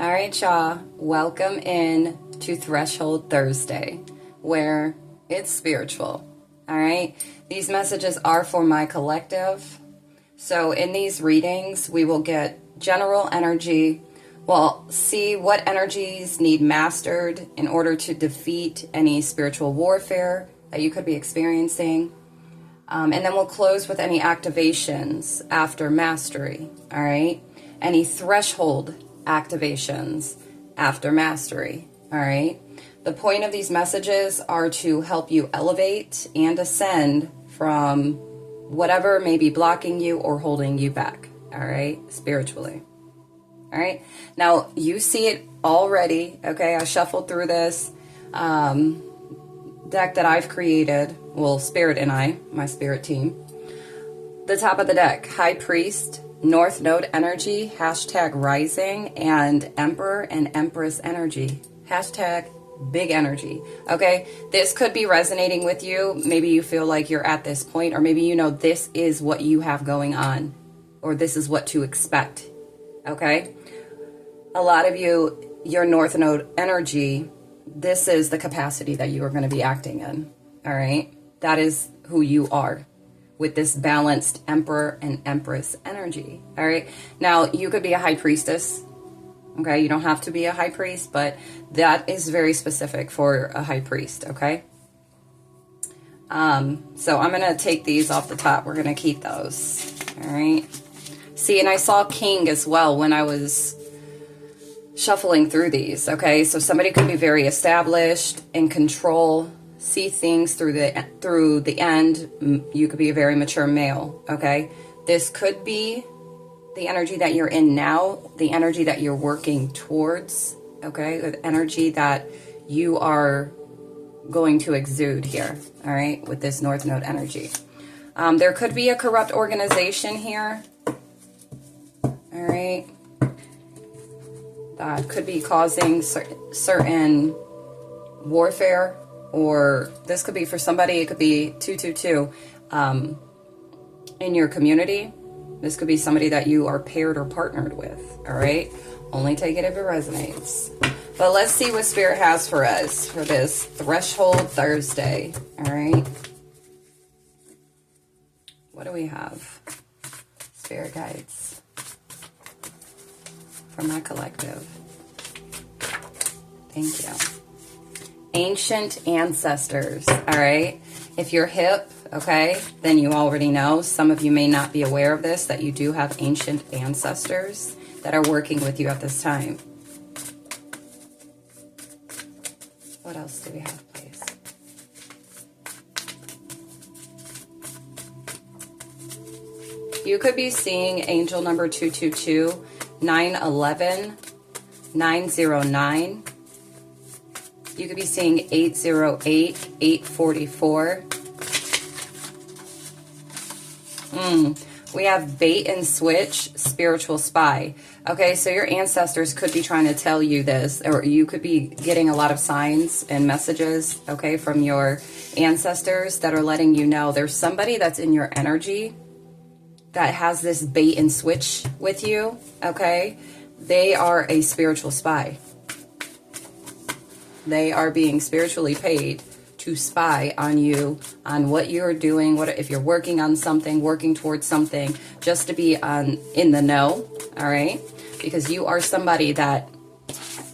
All right, y'all. Welcome in to Threshold Thursday, where it's spiritual. All right. These messages are for my collective. So in these readings, we will get general energy. We'll see what energies need mastered in order to defeat any spiritual warfare that you could be experiencing. And then we'll close with any activations after mastery. All right. Any threshold activations after mastery. All right. The point of these messages are to help you elevate and ascend from whatever may be blocking you or holding you back. All right. Spiritually. All right. Now you see it already. Okay. I shuffled through this deck that I've created. Well, Spirit and I, my spirit team. The top of the deck, High Priest, North Node energy, hashtag rising, and Emperor and Empress energy, hashtag big energy. Okay, this could be resonating with you. Maybe you feel like you're at this point, or maybe you know this is what you have going on, or this is what to expect. Okay, a lot of you, your North Node energy, this is the capacity that you are going to be acting in. All right, that is who you are, with this balanced Emperor and Empress energy. All right. Now, you could be a High Priestess. Okay. You don't have to be a High Priest, but that is very specific for a High Priest. Okay. So I'm going to take these off the top. We're going to keep those. All right. See, and I saw King as well when I was shuffling through these. Okay. So somebody could be very established, in control, see things through the end. You could be a very mature male. Okay, this could be the energy that you're in now, the energy that you're working towards. Okay, the energy that you are going to exude here. All right, with this North Node energy. There could be a corrupt organization here. All right, that could be causing certain warfare. Or this could be for somebody, it could be 222 in your community. This could be somebody that you are paired or partnered with. All right. Only take it if it resonates. But let's see what Spirit has for us for this Threshold Thursday. All right. What do we have? Spirit guides from my collective. Thank you. Ancient ancestors. All right. If you're hip, okay, then you already know. Some of you may not be aware of this, that you do have ancient ancestors that are working with you at this time. What else do we have, please? You could be seeing angel number 222, 911, 909. You could be seeing 808, 844. We have bait and switch, spiritual spy. Okay, so your ancestors could be trying to tell you this, or you could be getting a lot of signs and messages, okay, from your ancestors that are letting you know there's somebody that's in your energy that has this bait and switch with you, okay? They are a spiritual spy. They are being spiritually paid to spy on you, on what you're doing, what if you're working on something, working towards something, just to be in the know, all right? Because you are somebody that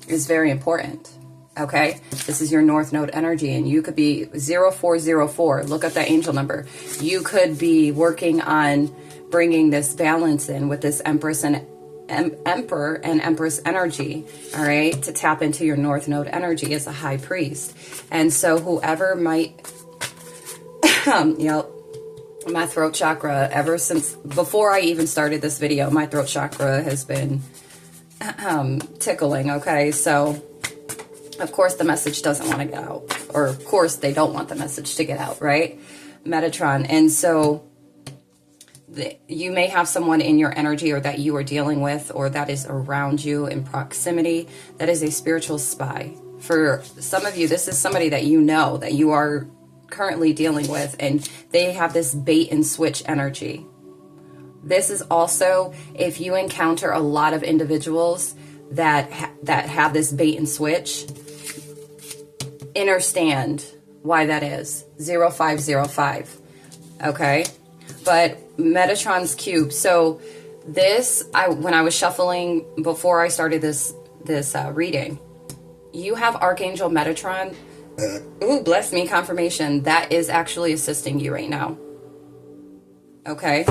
is very important, okay? This is your North Node energy, and you could be 0404. Look up that angel number. You could be working on bringing this balance in with this Empress and Emperor and Empress energy, all right, to tap into your North Node energy as a High Priest. And so whoever might, my throat chakra, ever since before I even started this video, my throat chakra has been tickling, okay? So of course the message doesn't want to get out, or of course they don't want the message to get out, right? Metatron. And so you may have someone in your energy, or that you are dealing with, or that is around you in proximity, that is a spiritual spy. For some of you, this is somebody that you know, that you are currently dealing with, and they have this bait and switch energy. This is also if you encounter a lot of individuals that have this bait and switch, understand why that is. 0505. Okay? But Metatron's cube. So this, when I was shuffling before I started this reading, you have Archangel Metatron. Ooh, bless me, confirmation. That is actually assisting you right now. Okay?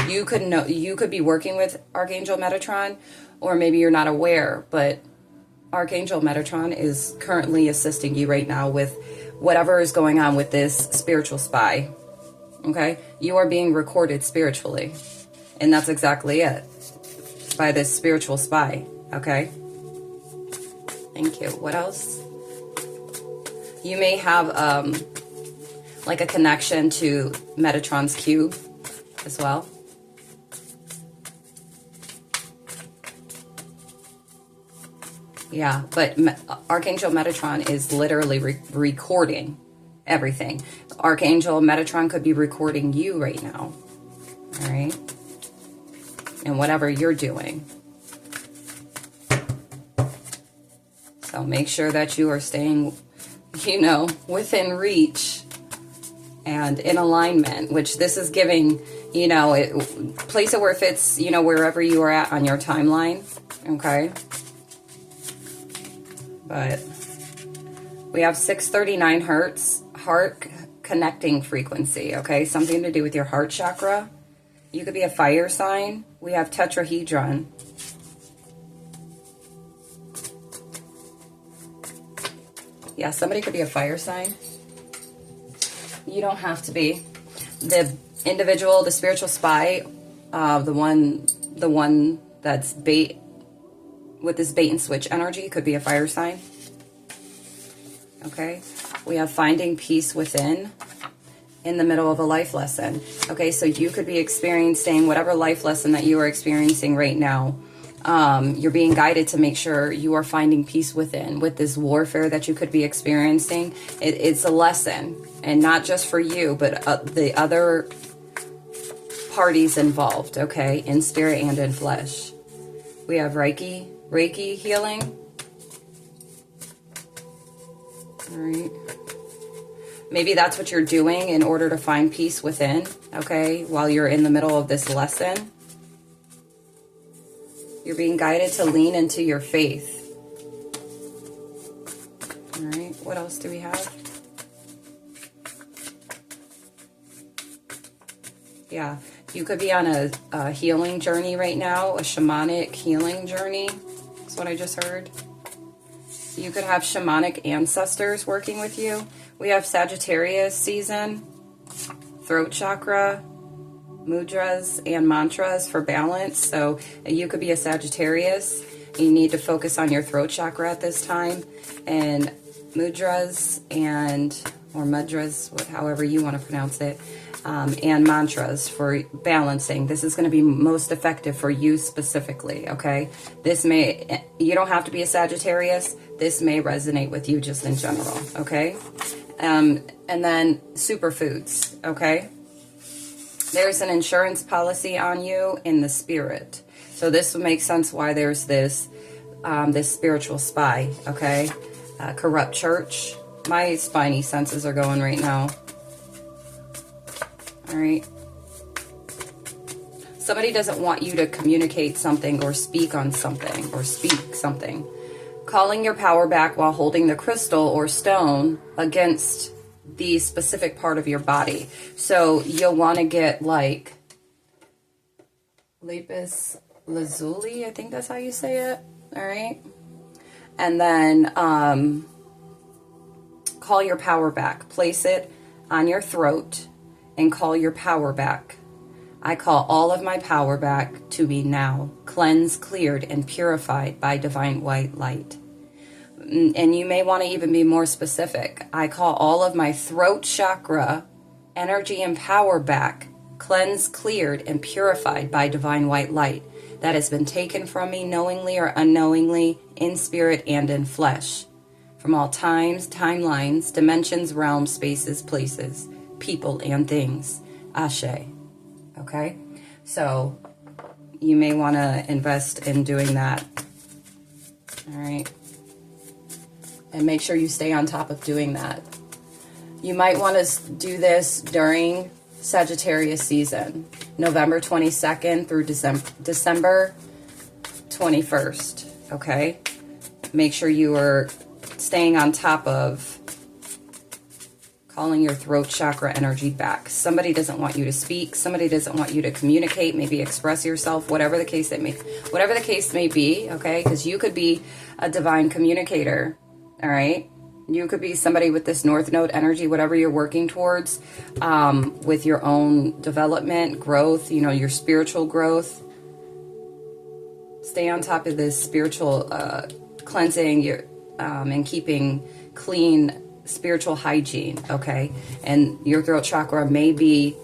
You could be working with Archangel Metatron, or maybe you're not aware, but Archangel Metatron is currently assisting you right now with whatever is going on with this spiritual spy. Okay? You are being recorded spiritually. And that's exactly it. By this spiritual spy. Okay? Thank you. What else? You may have like a connection to Metatron's cube as well. Yeah, but Archangel Metatron is literally recording everything. Archangel Metatron could be recording you right now. All right? And whatever you're doing. So make sure that you are staying, within reach and in alignment, which this is giving, place it where it fits, wherever you are at on your timeline. Okay? But we have 639 hertz, heart connecting frequency, okay? Something to do with your heart chakra. You could be a fire sign. We have tetrahedron. Yeah, somebody could be a fire sign. You don't have to be. The individual, the spiritual spy, the one that's with this bait and switch energy could be a fire sign. Okay, we have finding peace within in the middle of a life lesson. Okay, so you could be experiencing whatever life lesson that you are experiencing right now. You're being guided to make sure you are finding peace within with this warfare that you could be experiencing. It's a lesson, and not just for you, but the other parties involved, okay, in spirit and in flesh. We have Reiki healing. All right. Maybe that's what you're doing in order to find peace within, okay, while you're in the middle of this lesson. You're being guided to lean into your faith. All right. What else do we have? Yeah. You could be on a healing journey right now, a shamanic healing journey. That's what I just heard. You could have shamanic ancestors working with you. We have Sagittarius season, throat chakra, mudras, and mantras for balance. So you could be a Sagittarius. You need to focus on your throat chakra at this time. And mudras or mudras, however you want to pronounce it, and mantras for balancing. This is going to be most effective for you specifically, okay? You don't have to be a Sagittarius. This may resonate with you just in general, okay? And then superfoods, okay? There's an insurance policy on you in the spirit. So this would make sense why there's this spiritual spy, okay? Corrupt church. My spiny senses are going right now. All right. Somebody doesn't want you to communicate something or speak on something or speak something. Calling your power back while holding the crystal or stone against the specific part of your body. So you'll want to get like lapis lazuli, I think that's how you say it. All right. And then call your power back. Place it on your throat and call your power back. I call all of my power back to me now, cleansed, cleared, and purified by divine white light. And you may want to even be more specific. I call all of my throat chakra energy and power back, cleansed, cleared, and purified by divine white light that has been taken from me knowingly or unknowingly in spirit and in flesh. From all times, timelines, dimensions, realms, spaces, places, people, and things. Ashe. Okay? So you may want to invest in doing that And make sure you stay on top of doing that. You might want to do this during Sagittarius season, November 22nd through December 21st, okay? Make sure you are staying on top of calling your throat chakra energy back. Somebody doesn't want you to speak. Somebody doesn't want you to communicate, maybe express yourself, whatever the case may be, okay? Because you could be a divine communicator, all right? You could be somebody with this North Node energy, whatever you're working towards, with your own development, growth, you know, your spiritual growth. Stay on top of this spiritual cleansing and keeping clean spiritual hygiene, okay? And your throat chakra may be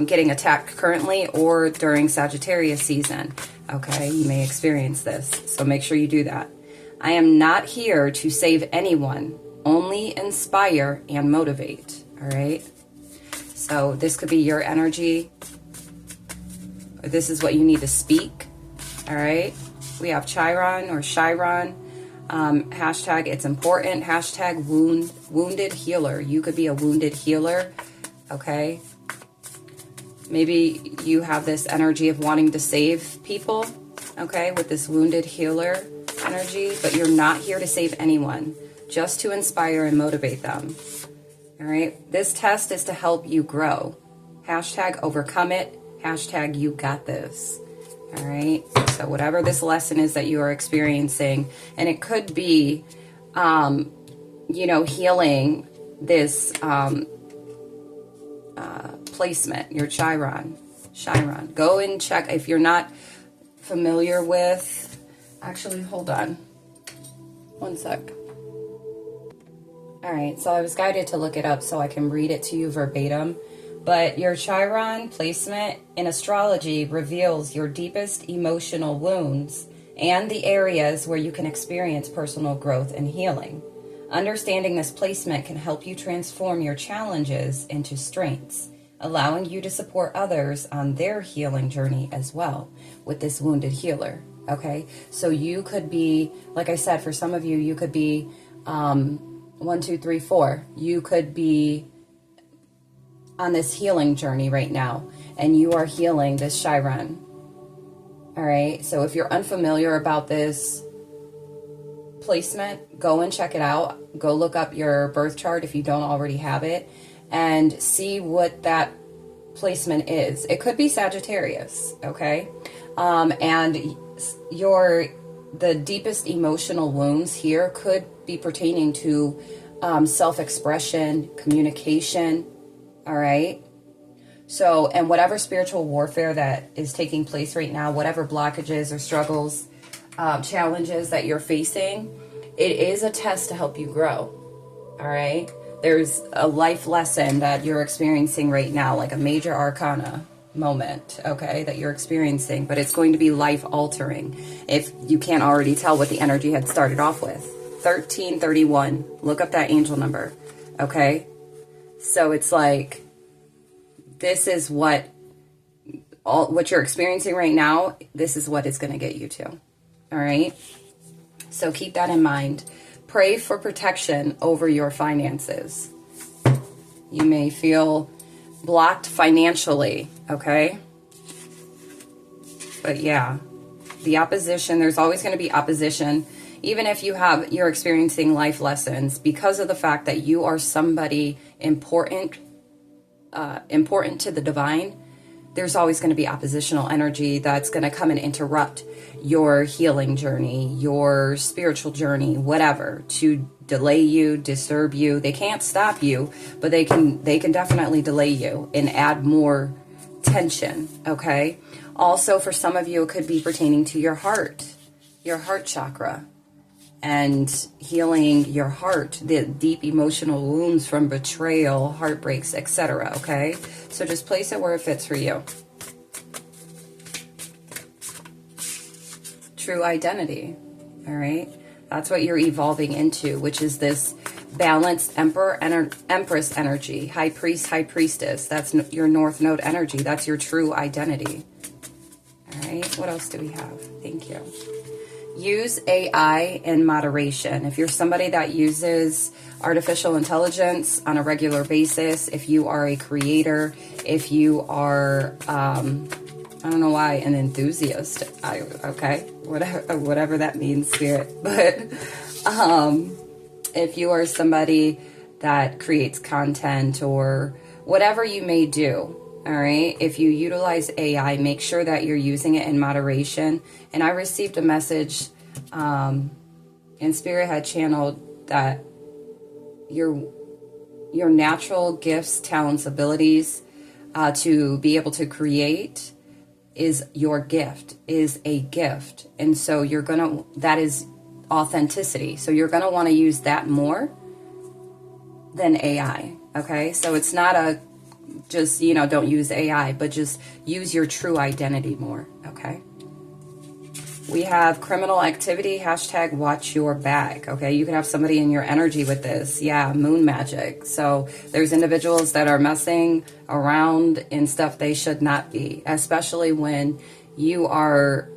getting attacked currently or during Sagittarius season, okay? You may experience this, so make sure you do that. I am not here to save anyone, only inspire and motivate, all right? So this could be your energy, or this is what you need to speak, all right? We have Chiron or Chiron. Hashtag it's important. Hashtag wounded healer. You could be a wounded healer. Okay. Maybe you have this energy of wanting to save people. Okay. With this wounded healer energy, but you're not here to save anyone, just to inspire and motivate them. All right. This test is to help you grow. Hashtag overcome it. Hashtag you got this. All right. So whatever this lesson is that you are experiencing, and it could be, you know, healing this placement, your Chiron. Go and check if you're not familiar with. Actually, hold on. One sec. All right. So I was guided to look it up so I can read it to you verbatim. But your Chiron placement in astrology reveals your deepest emotional wounds and the areas where you can experience personal growth and healing. Understanding this placement can help you transform your challenges into strengths, allowing you to support others on their healing journey as well with this wounded healer. Okay, so you could be, like I said, for some of you, you could be 1, 2, 3, 4. You could be on this healing journey right now, and you are healing this Chiron. All right, so if you're unfamiliar about this placement, go and check it out. Go look up your birth chart if you don't already have it, and see what that placement is. It could be Sagittarius, okay? And the deepest emotional wounds here could be pertaining to self-expression, communication. All right. So, and whatever spiritual warfare that is taking place right now, whatever blockages or struggles, challenges that you're facing, it is a test to help you grow. All right. There's a life lesson that you're experiencing right now, like a major arcana moment, okay, that you're experiencing, but it's going to be life altering if you can't already tell what the energy had started off with. 1331. Look up that angel number. Okay. So it's like, this is what you're experiencing right now, this is what it's going to get you to. All right. So keep that in mind. Pray for protection over your finances. You may feel blocked financially. Okay. But yeah, the opposition, there's always going to be opposition. Even if you're experiencing life lessons, because of the fact that you are somebody important to the divine, there's always going to be oppositional energy that's going to come and interrupt your healing journey, your spiritual journey, whatever, to delay you, disturb you. They can't stop you, but they can definitely delay you and add more tension, okay? Also, for some of you, it could be pertaining to your heart chakra, and healing your heart, the deep emotional wounds from betrayal, heartbreaks, etc. Okay? So just place it where it fits for you. True identity. All right? That's what you're evolving into, which is this balanced empress energy, high priest, high priestess. That's your North Node energy. That's your true identity. All right? What else do we have? Thank you. use AI in moderation. If you're somebody that uses artificial intelligence on a regular basis, if you are a creator, if you are, I don't know why, an enthusiast, okay, whatever that means, spirit, but if you are somebody that creates content or whatever you may do, all right, if you utilize AI, make sure that you're using it in moderation. And I received a message, and Spirit had channeled that your natural gifts, talents, abilities to be able to create is your gift, is a gift. And so that is authenticity. So you're going to want to use that more than AI. Okay. So it's not just, don't use AI, but just use your true identity more. Okay. We have criminal activity, hashtag watch your back. Okay. You can have somebody in your energy with this. Yeah. Moon magic. So there's individuals that are messing around in stuff they should not be, especially when you are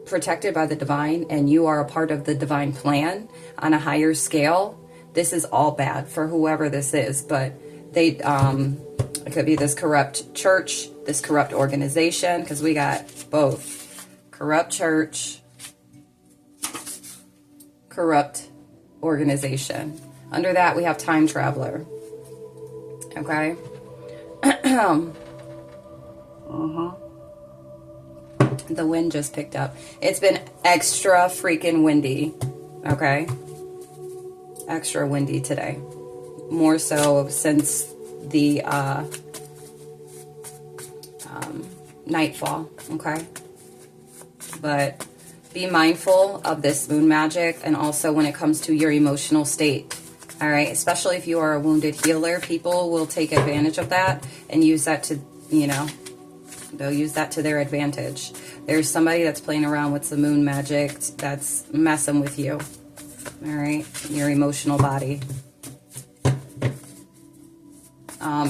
protected by the divine and you are a part of the divine plan on a higher scale. This is all bad for whoever this is, but it could be this corrupt church, this corrupt organization, because we got both corrupt church, corrupt organization. Under that, we have time traveler. Okay. The wind just picked up. It's been extra freaking windy. Okay. Extra windy today. More so since the nightfall. Okay. But be mindful of this moon magic, and also when it comes to your emotional state. All right. Especially if you are a wounded healer, people will take advantage of that and use that to, they'll use that to their advantage. There's somebody that's playing around with the moon magic that's messing with you. All right. Your emotional body.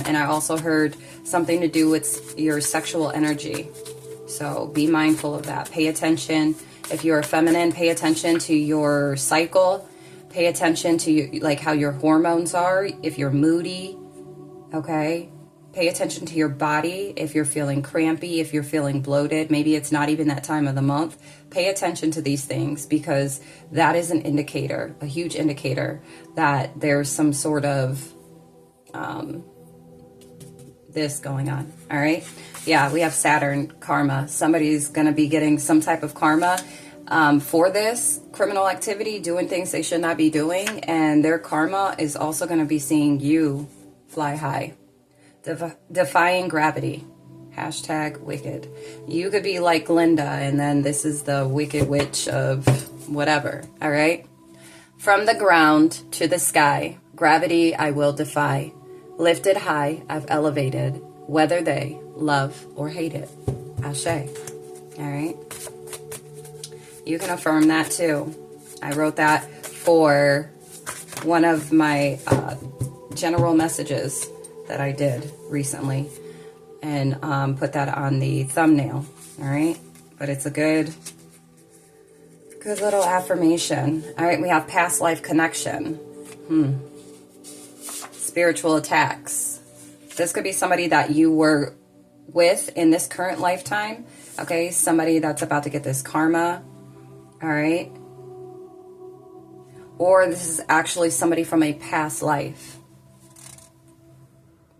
And I also heard something to do with your sexual energy. So be mindful of that. Pay attention. If you're feminine, pay attention to your cycle. Pay attention to like how your hormones are. If you're moody, okay. Pay attention to your body. If you're feeling crampy, if you're feeling bloated, maybe it's not even that time of the month. Pay attention to these things, because that is an indicator, a huge indicator that there's some sort of this going on. All right. Yeah, we have Saturn karma. Somebody's going to be getting some type of karma for this criminal activity, doing things they should not be doing. And their karma is also going to be seeing you fly high. Defying gravity. Hashtag wicked. You could be like Glinda, and then this is the wicked witch of whatever. All right. From the ground to the sky, gravity I will defy. Lifted high, I've elevated, whether they love or hate it. Ashe. All right. You can affirm that too. I wrote that for one of my general messages that I did recently, and put that on the thumbnail. All right. But it's a good little affirmation. All right. We have past life connection. Spiritual attacks. This could be somebody that you were with in this current lifetime. Okay. Somebody that's about to get this karma. All right. Or this is actually somebody from a past life.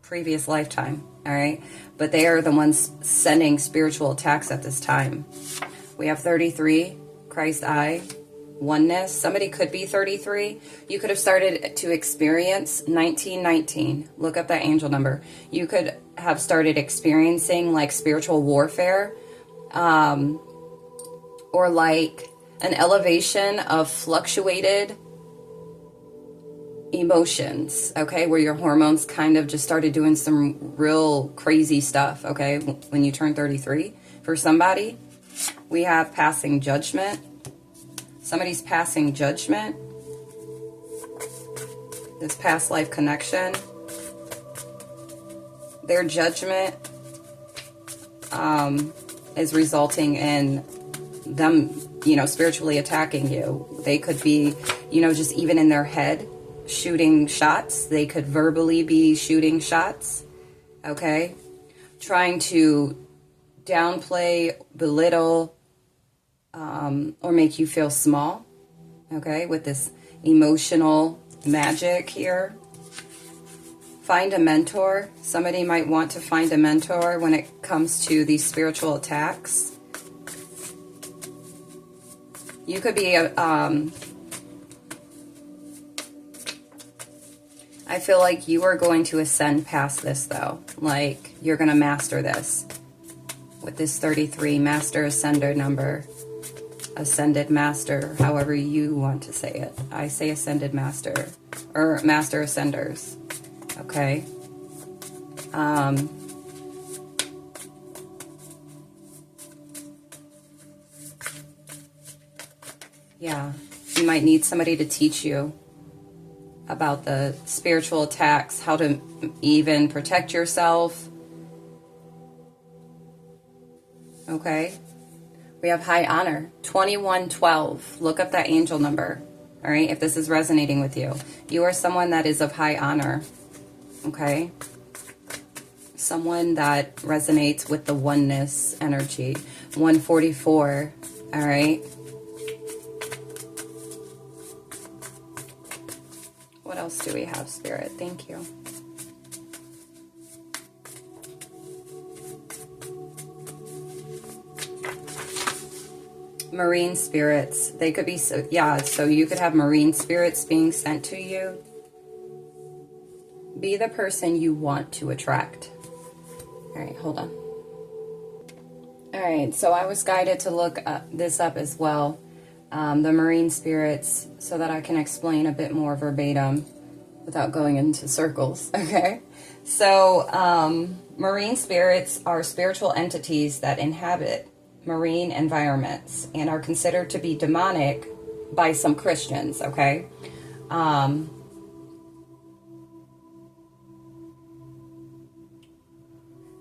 Previous lifetime. All right. But they are the ones sending spiritual attacks at this time. We have 33, Christ I, oneness. Somebody could be 33. You could have started to experience 1919. Look up that angel number. You could have started experiencing like spiritual warfare, or like an elevation of fluctuated emotions, okay, where your hormones kind of just started doing some real crazy stuff, okay, when you turn 33. For somebody, we have passing judgment. Somebody's passing judgment. This past life connection. Their judgment is resulting in them spiritually attacking you. They could be, just even in their head shooting shots. They could verbally be shooting shots, okay? Trying to downplay, belittle, or make you feel small, okay? With this emotional magic here. Find a mentor. Somebody might want to find a mentor when it comes to these spiritual attacks. You could be I feel like you are going to ascend past this, though. Like, you're going to master this. With this 33, master ascender number. Ascended master, however you want to say it. I say ascended master. Or master ascenders. Okay. Yeah. You might need somebody to teach you about the spiritual attacks, how to even protect yourself. Okay. We have high honor, 2112. Look up that angel number. All right. If this is resonating with you, you are someone that is of high honor. Okay. Someone that resonates with the oneness energy. 144. All right. What else do we have, Spirit? Thank you. Marine spirits. They could be, so you could have marine spirits being sent to you. Be the person you want to attract. All right, hold on. All right, so I was guided to look this up as well. The marine spirits, so that I can explain a bit more verbatim without going into circles, okay? So, marine spirits are spiritual entities that inhabit marine environments and are considered to be demonic by some Christians, okay?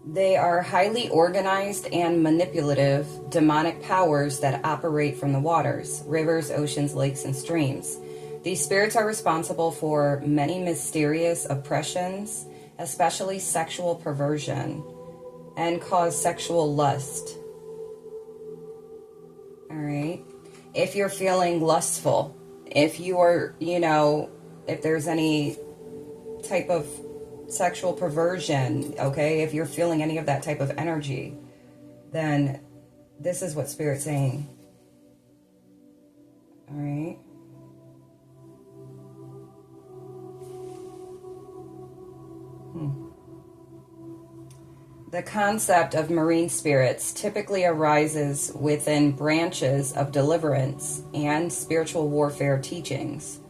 They are highly organized and manipulative demonic powers that operate from the waters, rivers, oceans, lakes, and streams. These spirits are responsible for many mysterious oppressions, especially sexual perversion, and cause sexual lust. All right. If you're feeling lustful, if you are, if there's any type of sexual perversion, okay, if you're feeling any of that type of energy, then this is what Spirit's saying. All right. The concept of marine spirits typically arises within branches of deliverance and spiritual warfare teachings.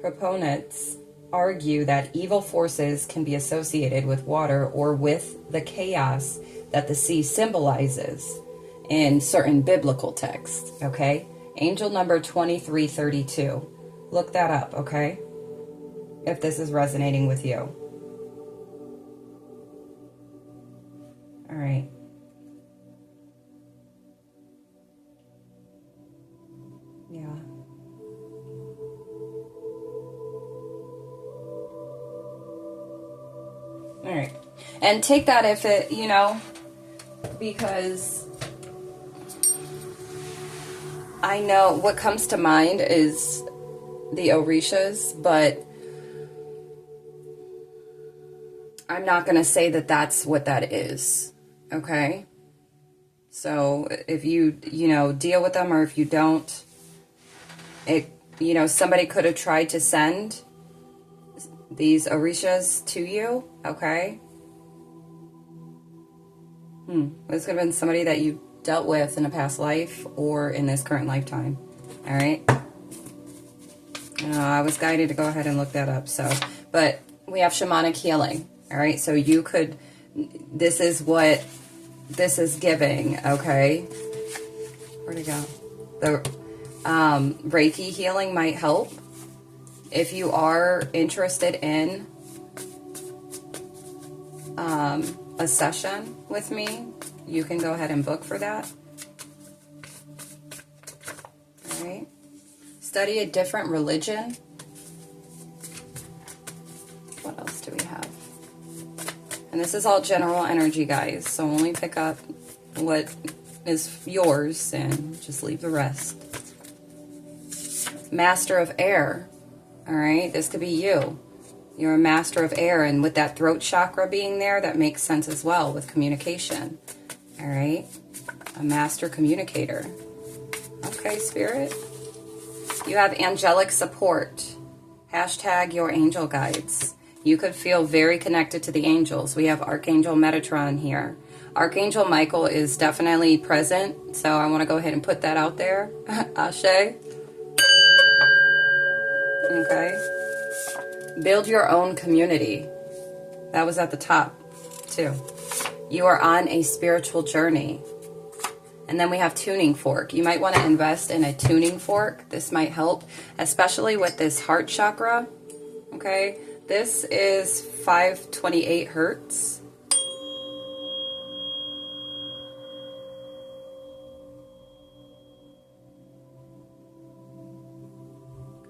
Proponents argue that evil forces can be associated with water or with the chaos that the sea symbolizes in certain biblical texts, okay? Angel number 2332. Look that up, okay? If this is resonating with you. All right. Yeah. All right. And take that if it, because I know what comes to mind is the Orishas, but I'm not going to say that that's what that is, okay? So if you, deal with them, or if you don't, somebody could have tried to send these Orishas to you, okay? This could have been somebody that you dealt with in a past life or in this current lifetime, all right? I was guided to go ahead and look that up, but we have shamanic healing. All right, so you could, this is what this is giving, okay? Where'd it go? The Reiki healing might help. If you are interested in a session with me, you can go ahead and book for that. All right. Study a different religion. What else do we have? And this is all general energy, guys. So only pick up what is yours and just leave the rest. Master of air. All right. This could be you. You're a master of air. And with that throat chakra being there, that makes sense as well with communication. All right. A master communicator. Okay, Spirit. You have angelic support. Hashtag your angel guides. You could feel very connected to the angels. We have Archangel Metatron here. Archangel Michael is definitely present, so I want to go ahead and put that out there. Ashe. Okay. Build your own community. That was at the top, too. You are on a spiritual journey. And then we have tuning fork. You might want to invest in a tuning fork. This might help, especially with this heart chakra. Okay. This is 528 hertz.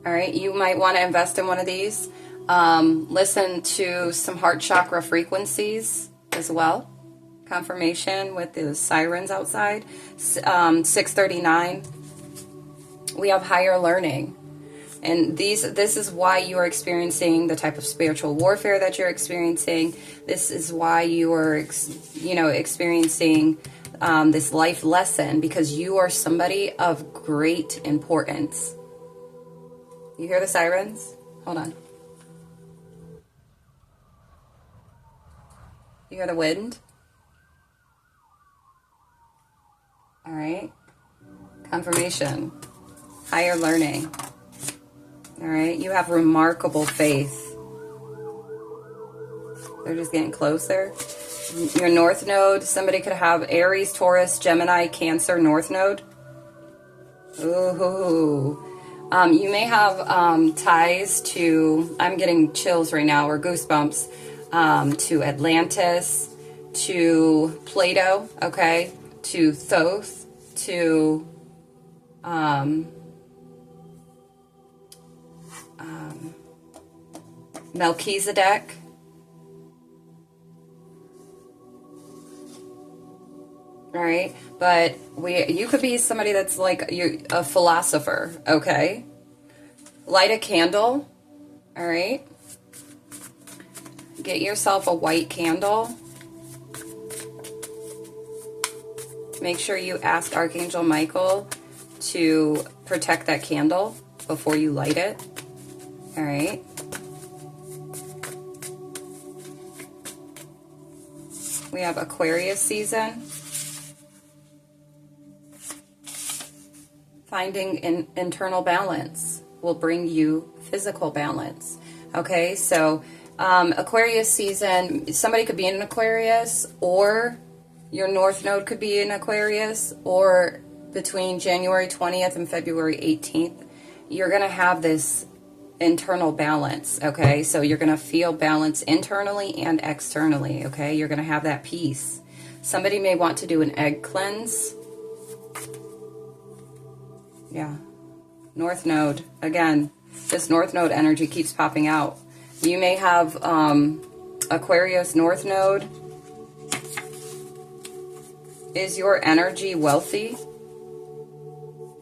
All right, you might want to invest in one of these. Listen to some heart chakra frequencies as well. Confirmation with the sirens outside. 639. We have higher learning. And this is why you are experiencing the type of spiritual warfare that you're experiencing. This is why you are, experiencing this life lesson, because you are somebody of great importance. You hear the sirens? Hold on. You hear the wind? All right. Confirmation. Higher learning. All right, you have remarkable faith. They're just getting closer. Your North Node, somebody could have Aries, Taurus, Gemini, Cancer, North Node. Ooh. You may have ties to, I'm getting chills right now, or goosebumps, to Atlantis, to Plato, okay, to Thoth, to Melchizedek. All right, but you could be somebody that's like a philosopher, okay? Light a candle, all right? Get yourself a white candle. Make sure you ask Archangel Michael to protect that candle before you light it, all right? We have Aquarius season. Finding internal balance will bring you physical balance. Okay, so Aquarius season, somebody could be in an Aquarius, or your North Node could be in Aquarius, or between January 20th and February 18th, you're going to have this internal balance, okay? So you're going to feel balance internally and externally, okay? You're going to have that peace. Somebody may want to do an egg cleanse. Yeah. North Node. Again, this North Node energy keeps popping out. You may have Aquarius North Node. Is your energy wealthy?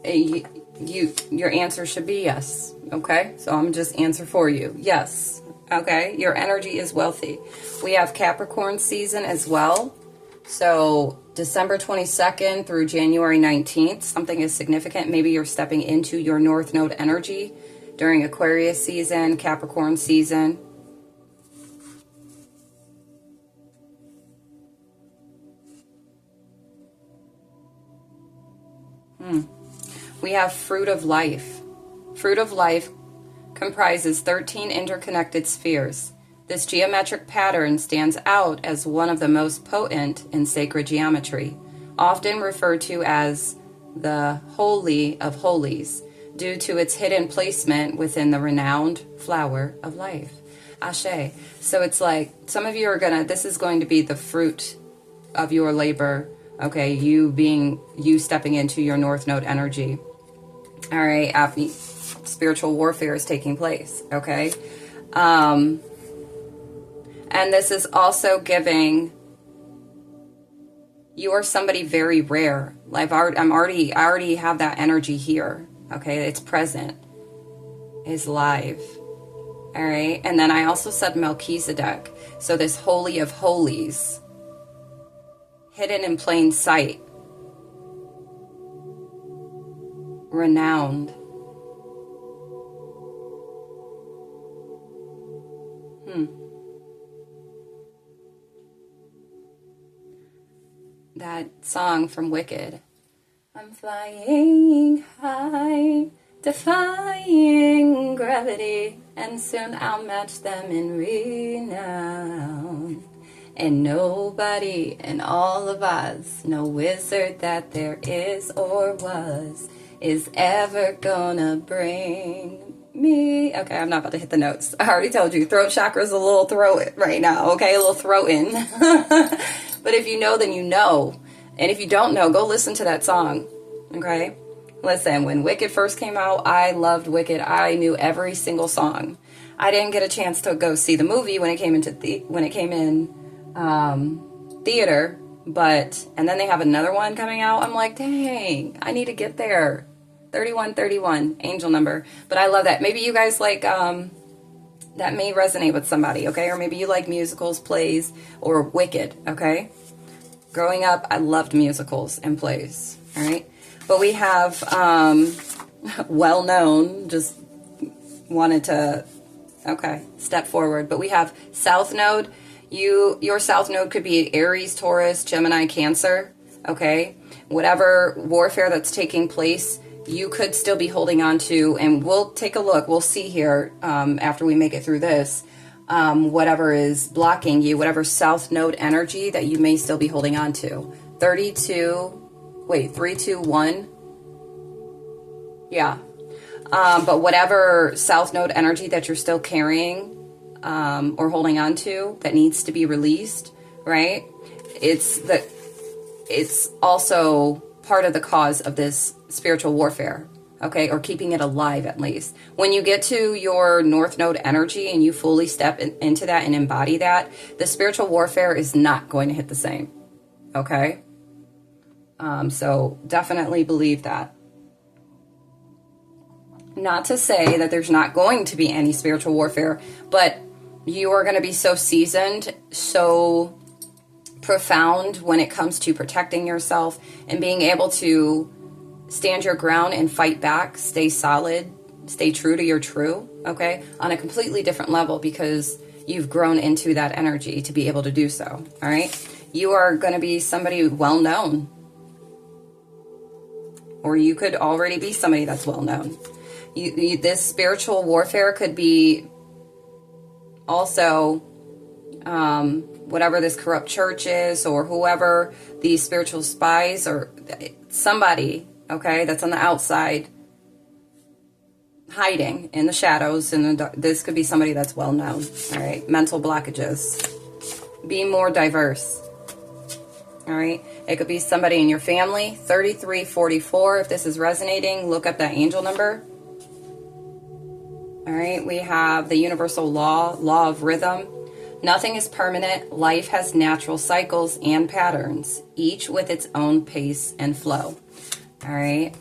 Your answer should be yes. Okay, so I'm just answer for you. Yes. Okay, your energy is wealthy. We have Capricorn season as well. So December 22nd through January 19th, something is significant. Maybe you're stepping into your North Node energy during Aquarius season, Capricorn season. We have Fruit of Life. Fruit of Life comprises 13 interconnected spheres. This geometric pattern stands out as one of the most potent in sacred geometry, often referred to as the Holy of Holies, due to its hidden placement within the renowned flower of life. Ashe. So it's like, some of you are this is going to be the fruit of your labor Okay, you stepping into your North Node energy. All right, spiritual warfare is taking place. Okay, and this is also giving you are somebody very rare. Like I already have that energy here. Okay, it's present, is live. All right, and then I also said Melchizedek. So this holy of holies, hidden in plain sight, renowned. That song from Wicked. I'm flying high, defying gravity, and soon I'll match them in renown. And nobody in all of Oz, no wizard that there is or was, is ever gonna bring me. Okay, I'm not about to hit the notes. I already told you, throat chakra's a little throat right now, okay? A little throat in. But if you know, then you know. And if you don't know, go listen to that song, okay? Listen, when Wicked first came out, I loved Wicked. I knew every single song. I didn't get a chance to go see the movie when it came in theater, and then they have another one coming out. I'm like, dang, I need to get there. 3131, angel number. But I love that. Maybe you guys like, that may resonate with somebody, okay? Or maybe you like musicals, plays, or Wicked, okay? Growing up, I loved musicals and plays, all right? But we have, well-known, just wanted to, okay, step forward. But we have South Node. Your South Node could be Aries, Taurus, Gemini, Cancer, okay? Whatever warfare that's taking place, you could still be holding on to, and we'll take a look. We'll see here after we make it through this, whatever is blocking you, whatever South Node energy that you may still be holding on to. 321. Yeah. But whatever South Node energy that you're still carrying or holding on to that needs to be released, right? It's also part of the cause of this spiritual warfare, okay? Or keeping it alive, at least. When you get to your North Node energy and you fully step into that and embody that, the spiritual warfare is not going to hit the same, okay? So definitely believe that. Not to say that there's not going to be any spiritual warfare, but you are going to be so seasoned, so profound when it comes to protecting yourself and being able to stand your ground and fight back, stay solid, stay true to your true, okay? On a completely different level because you've grown into that energy to be able to do so, all right? You are going to be somebody well-known. Or you could already be somebody that's well-known. This spiritual warfare could be also whatever this corrupt church is or whoever these spiritual spies or somebody, okay, that's on the outside hiding in the shadows. And this could be somebody that's well-known, all right? Mental blockages. Be more diverse, all right? It could be somebody in your family. 3344, if this is resonating, look up that angel number. All right, we have the universal law of rhythm. Nothing is permanent. Life has natural cycles and patterns, each with its own pace and flow. All right.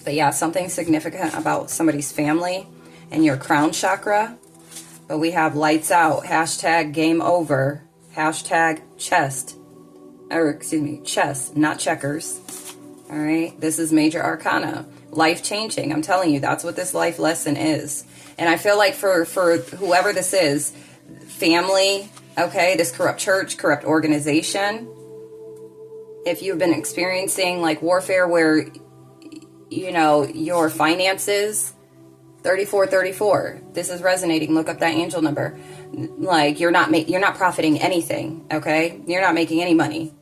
But yeah, something significant about somebody's family and your crown chakra. But we have lights out, hashtag game over, hashtag chess, not checkers. All right. This is major arcana. Life-changing. I'm telling you, that's what this life lesson is. And I feel like for whoever this is, family, okay, this corrupt church, corrupt organization, if you've been experiencing like warfare where, you know, your finances, 3434, this is resonating, look up that angel number. Like you're not profiting anything, okay? You're not making any money.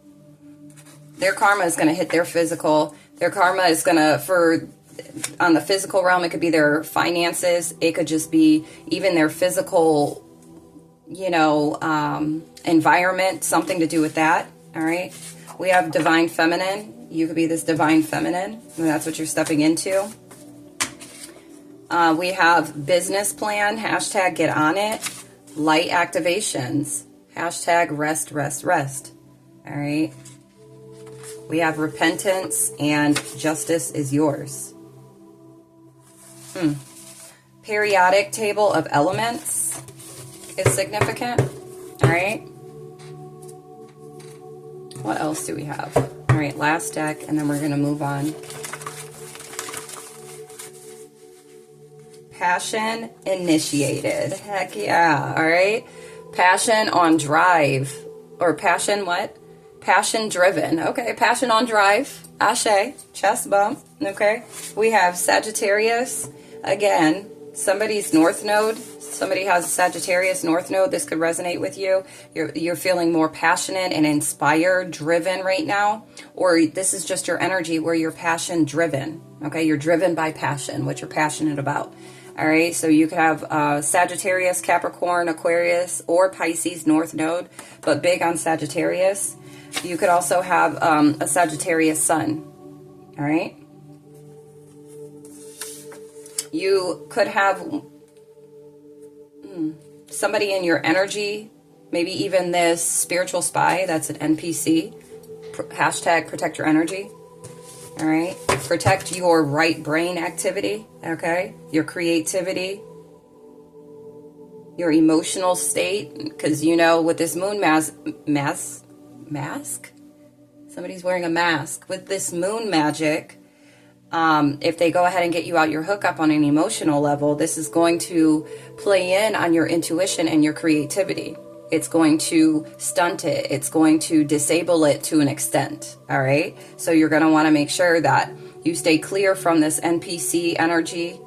Their karma is going to hit their physical. Their karma is going to, on the physical realm, it could be their finances. It could just be even their physical, you know, environment, something to do with that. All right. We have divine feminine. You could be this divine feminine, and that's what you're stepping into. We have business plan, hashtag get on it. Light activations, hashtag rest, rest, rest. All right. We have repentance and justice is yours. Periodic table of elements is significant. All right. What else do we have? All right, last deck, and then we're going to move on. Passion initiated. Heck yeah. All right. Passion on drive. Or passion what? Passion driven. Okay. Passion on drive. Ashe. Chest bump. Okay. We have Sagittarius. Again, somebody's North Node. Somebody has a Sagittarius North Node. This could resonate with you. You're feeling more passionate and inspired, driven right now. Or this is just your energy where you're passion driven. Okay. You're driven by passion, what you're passionate about. All right, so you could have Sagittarius, Capricorn, Aquarius, or Pisces North Node, but big on Sagittarius. You could also have a Sagittarius Sun. All right. You could have somebody in your energy, maybe even this spiritual spy. That's an NPC. Hashtag protect your energy. All right. Protect your right brain activity. Okay. Your creativity. Your emotional state. Because, you know, with this moon mask? Somebody's wearing a mask. With this moon magic, if they go ahead and get you out your hookup on an emotional level, this is going to play in on your intuition and your creativity. It's going to stunt it. It's going to disable it to an extent. All right. So you're going to want to make sure that you stay clear from this NPC energy.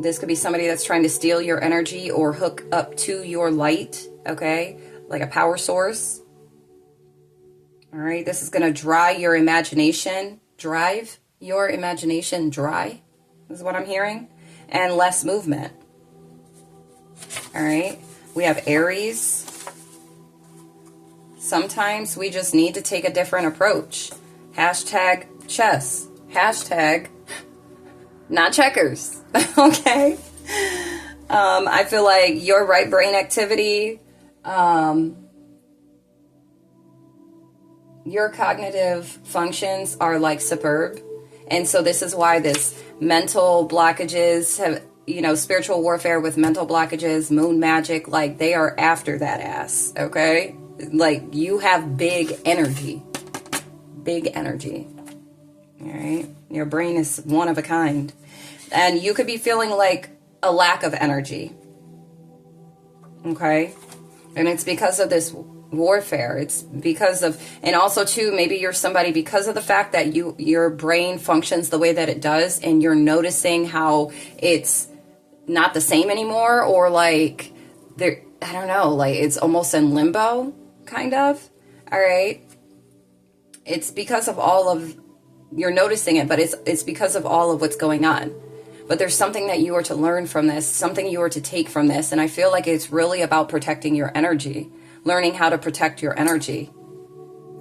This could be somebody that's trying to steal your energy or hook up to your light. Okay. Like a power source. All right. This is going to drive your imagination dry. This is what I'm hearing. And less movement. All right. We have Aries. Sometimes we just need to take a different approach. Hashtag chess. Hashtag not checkers. Okay. I feel like your right brain activity, your cognitive functions are like superb. And so this is why this mental blockages have, you know, spiritual warfare with mental blockages, moon magic, like they are after that ass. Okay. Like you have big energy. Big energy. All right. Your brain is one of a kind. And you could be feeling like a lack of energy. Okay. And it's because of this warfare. It's because of, and also too, maybe you're somebody because of the fact that your brain functions the way that it does, and you're noticing how it's not the same anymore, or like there, I don't know, like it's almost in limbo, kind of. All right. It's because of all of, you're noticing it, but it's because of all of what's going on. But there's something that you are to learn from this, something you are to take from this. And I feel like it's really about protecting your energy, learning how to protect your energy.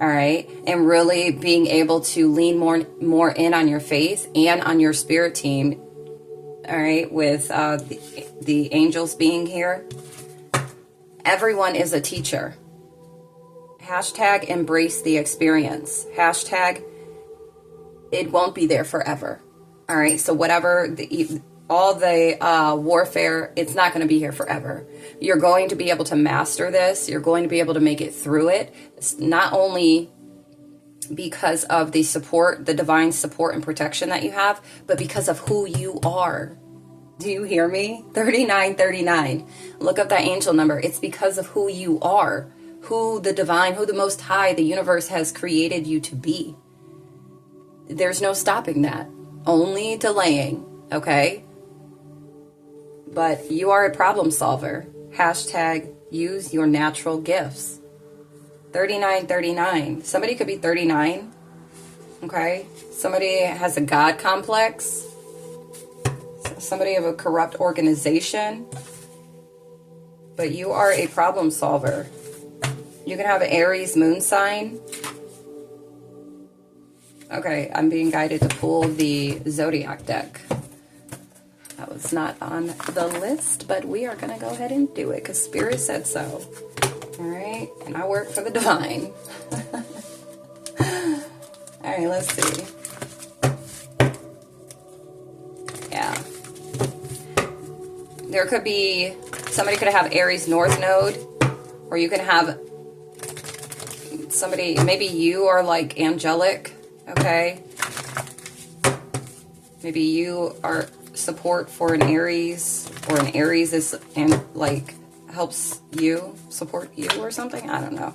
All right. And really being able to lean more in on your faith and on your spirit team. All right. With the angels being here. Everyone is a teacher. Hashtag embrace the experience. Hashtag it won't be there forever. All right. So whatever all the warfare, it's not going to be here forever. You're going to be able to master this. You're going to be able to make it through it. It's not only because of the support, the divine support and protection that you have, but because of who you are. Do you hear me? 3939. Look up that angel number. It's because of who you are, who the divine, who the most high, the universe has created you to be. There's no stopping that. Only delaying. Okay? But you are a problem solver. Hashtag use your natural gifts. 3939. Somebody could be 39. Okay? Somebody has a God complex. Somebody of a corrupt organization. But you are a problem solver. You can have an Aries moon sign. Okay, I'm being guided to pull the Zodiac deck. That was not on the list, but we are going to go ahead and do it because Spirit said so. All right, and I work for the divine. All right, let's see. Yeah. There could be, somebody could have Aries North Node, or you can have somebody, maybe you are like angelic, okay? Maybe you are support for an Aries, or an Aries is and like helps you, support you or something. I don't know.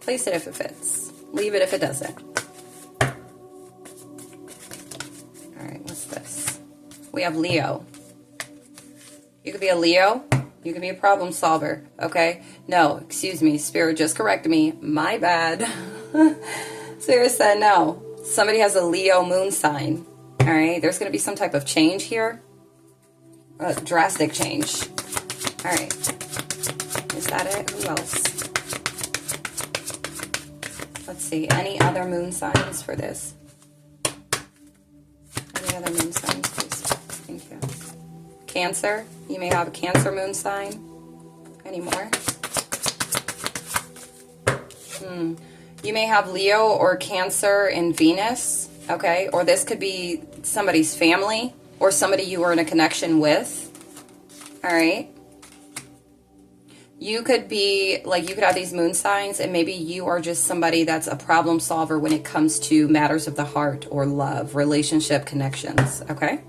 Place it if it fits. Leave it if it doesn't. All right, what's this? We have Leo. You could be a Leo. You can be a problem solver, okay? No, excuse me. Spirit just corrected me. My bad. Spirit said no. Somebody has a Leo moon sign, all right? There's going to be some type of change here. A drastic change. All right. Is that it? Who else? Let's see. Any other moon signs for this? Any other moon signs, please? Thank you. Cancer. You may have a Cancer moon sign. Any more? You may have Leo or Cancer in Venus, okay? Or this could be somebody's family or somebody you were in a connection with, all right? You could be, like, you could have these moon signs, and maybe you are just somebody that's a problem solver when it comes to matters of the heart or love, relationship connections, okay?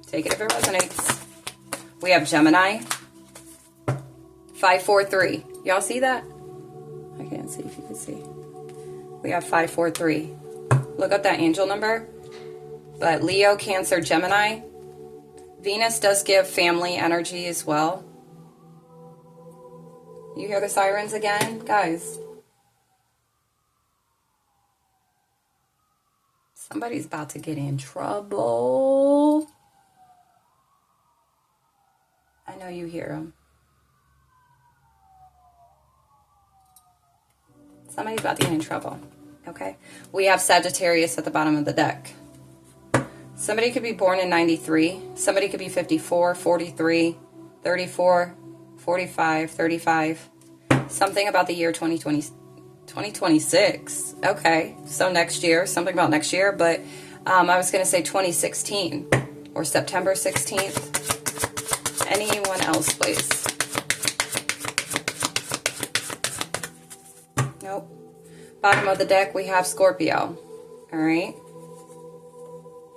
Take it if it resonates. We have Gemini. 543. Y'all see that? I can't see if you can see. We have 543. Look up that angel number. But Leo, Cancer, Gemini. Venus does give family energy as well. You hear the sirens again? Guys. Somebody's about to get in trouble. I know you hear them. Somebody's about to get in trouble. Okay? We have Sagittarius at the bottom of the deck. Somebody could be born in 93. Somebody could be 54, 43, 34, 45, 35. Something about the year 2026. Okay. So next year. Something about next year. But I was going to say 2016 or September 16th. Anyone else, please? Nope. Bottom of the deck, we have Scorpio. All right.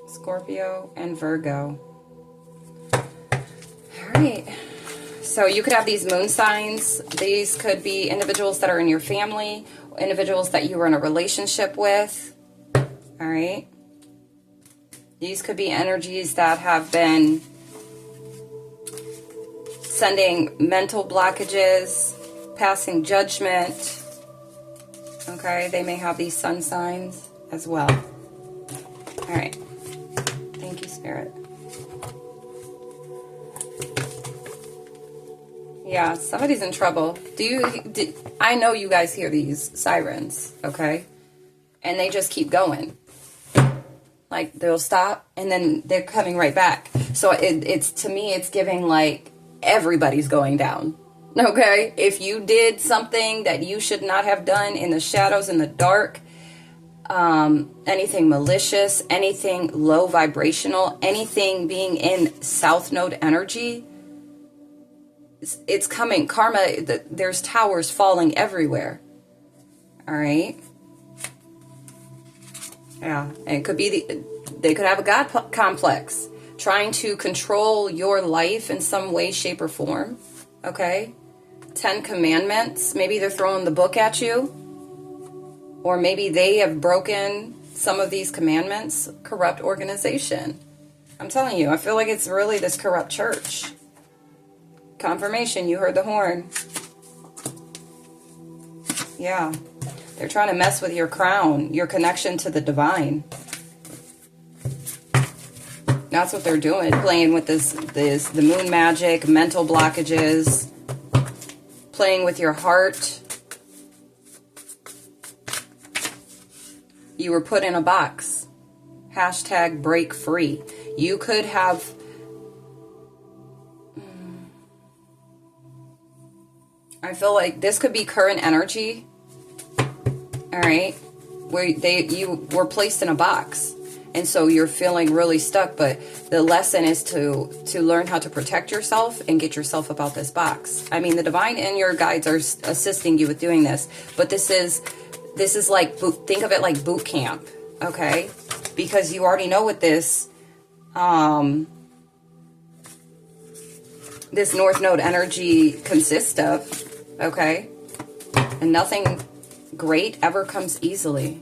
Scorpio and Virgo. All right. So you could have these moon signs. These could be individuals that are in your family, individuals that you were in a relationship with. All right. These could be energies that have been sending mental blockages, passing judgment. Okay, they may have these sun signs as well. All right. Thank you, Spirit. Yeah, somebody's in trouble. I know you guys hear these sirens, okay? And they just keep going. Like, they'll stop, and then they're coming right back. So it's to me, it's giving, like, everybody's going down, okay? If you did something that you should not have done in the shadows, in the dark, anything malicious, anything low vibrational, anything being in South Node energy, it's coming. Karma, there's towers falling everywhere. All right. Yeah. And it could be they could have a God complex trying to control your life in some way, shape, or form. Okay. 10 Commandments. Maybe they're throwing the book at you. Or maybe they have broken some of these commandments. Corrupt organization. I'm telling you, I feel like it's really this corrupt church. Confirmation, you heard the horn. Yeah. They're trying to mess with your crown, your connection to the divine. That's what they're doing, playing with the moon magic, mental blockages, playing with your heart. You were put in a box. Hashtag break free. You could have... I feel like this could be current energy. All right. Where you were placed in a box. And so you're feeling really stuck, but the lesson is to learn how to protect yourself and get yourself up out this box. I mean, the divine and your guides are assisting you with doing this, but this is like, think of it like boot camp, okay? Because you already know what this North Node energy consists of, okay? And nothing great ever comes easily.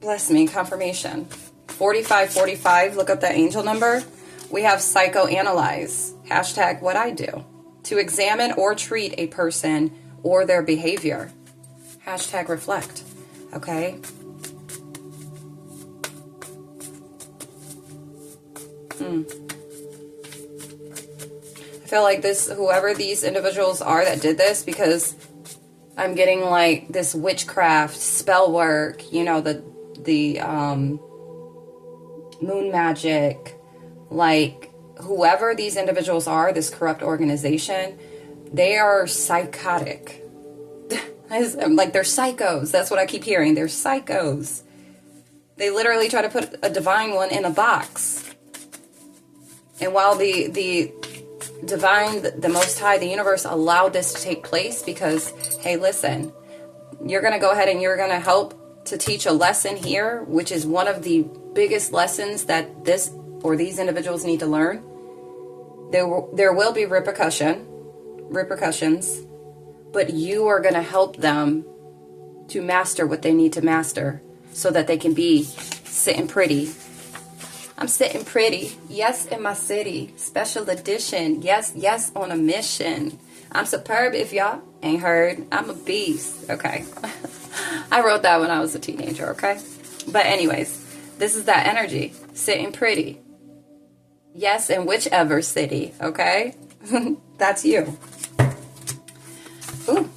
Bless me, confirmation. 4545, look up that angel number. We have psychoanalyze. Hashtag what I do. To examine or treat a person or their behavior. Hashtag reflect. Okay? I feel like whoever these individuals are that did this, because I'm getting like this witchcraft, spell work, you know, the moon magic, like whoever these individuals are, this corrupt organization, they are psychotic. Like they're psychos. That's what I keep hearing. They're psychos. They literally try to put a divine one in a box. And while the divine, the Most High, the universe allowed this to take place because, hey, listen, you're going to go ahead and you're going to help to teach a lesson here, which is one of the biggest lessons that these individuals need to learn. There will be repercussions, but you are going to help them to master what they need to master so that they can be sitting pretty. I'm sitting pretty. Yes, in my city. Special edition. Yes, yes, on a mission. I'm superb if y'all ain't heard. I'm a beast. Okay. I wrote that when I was a teenager, okay? But anyways, this is that energy. Sitting pretty. Yes, in whichever city, okay? That's you. Ooh.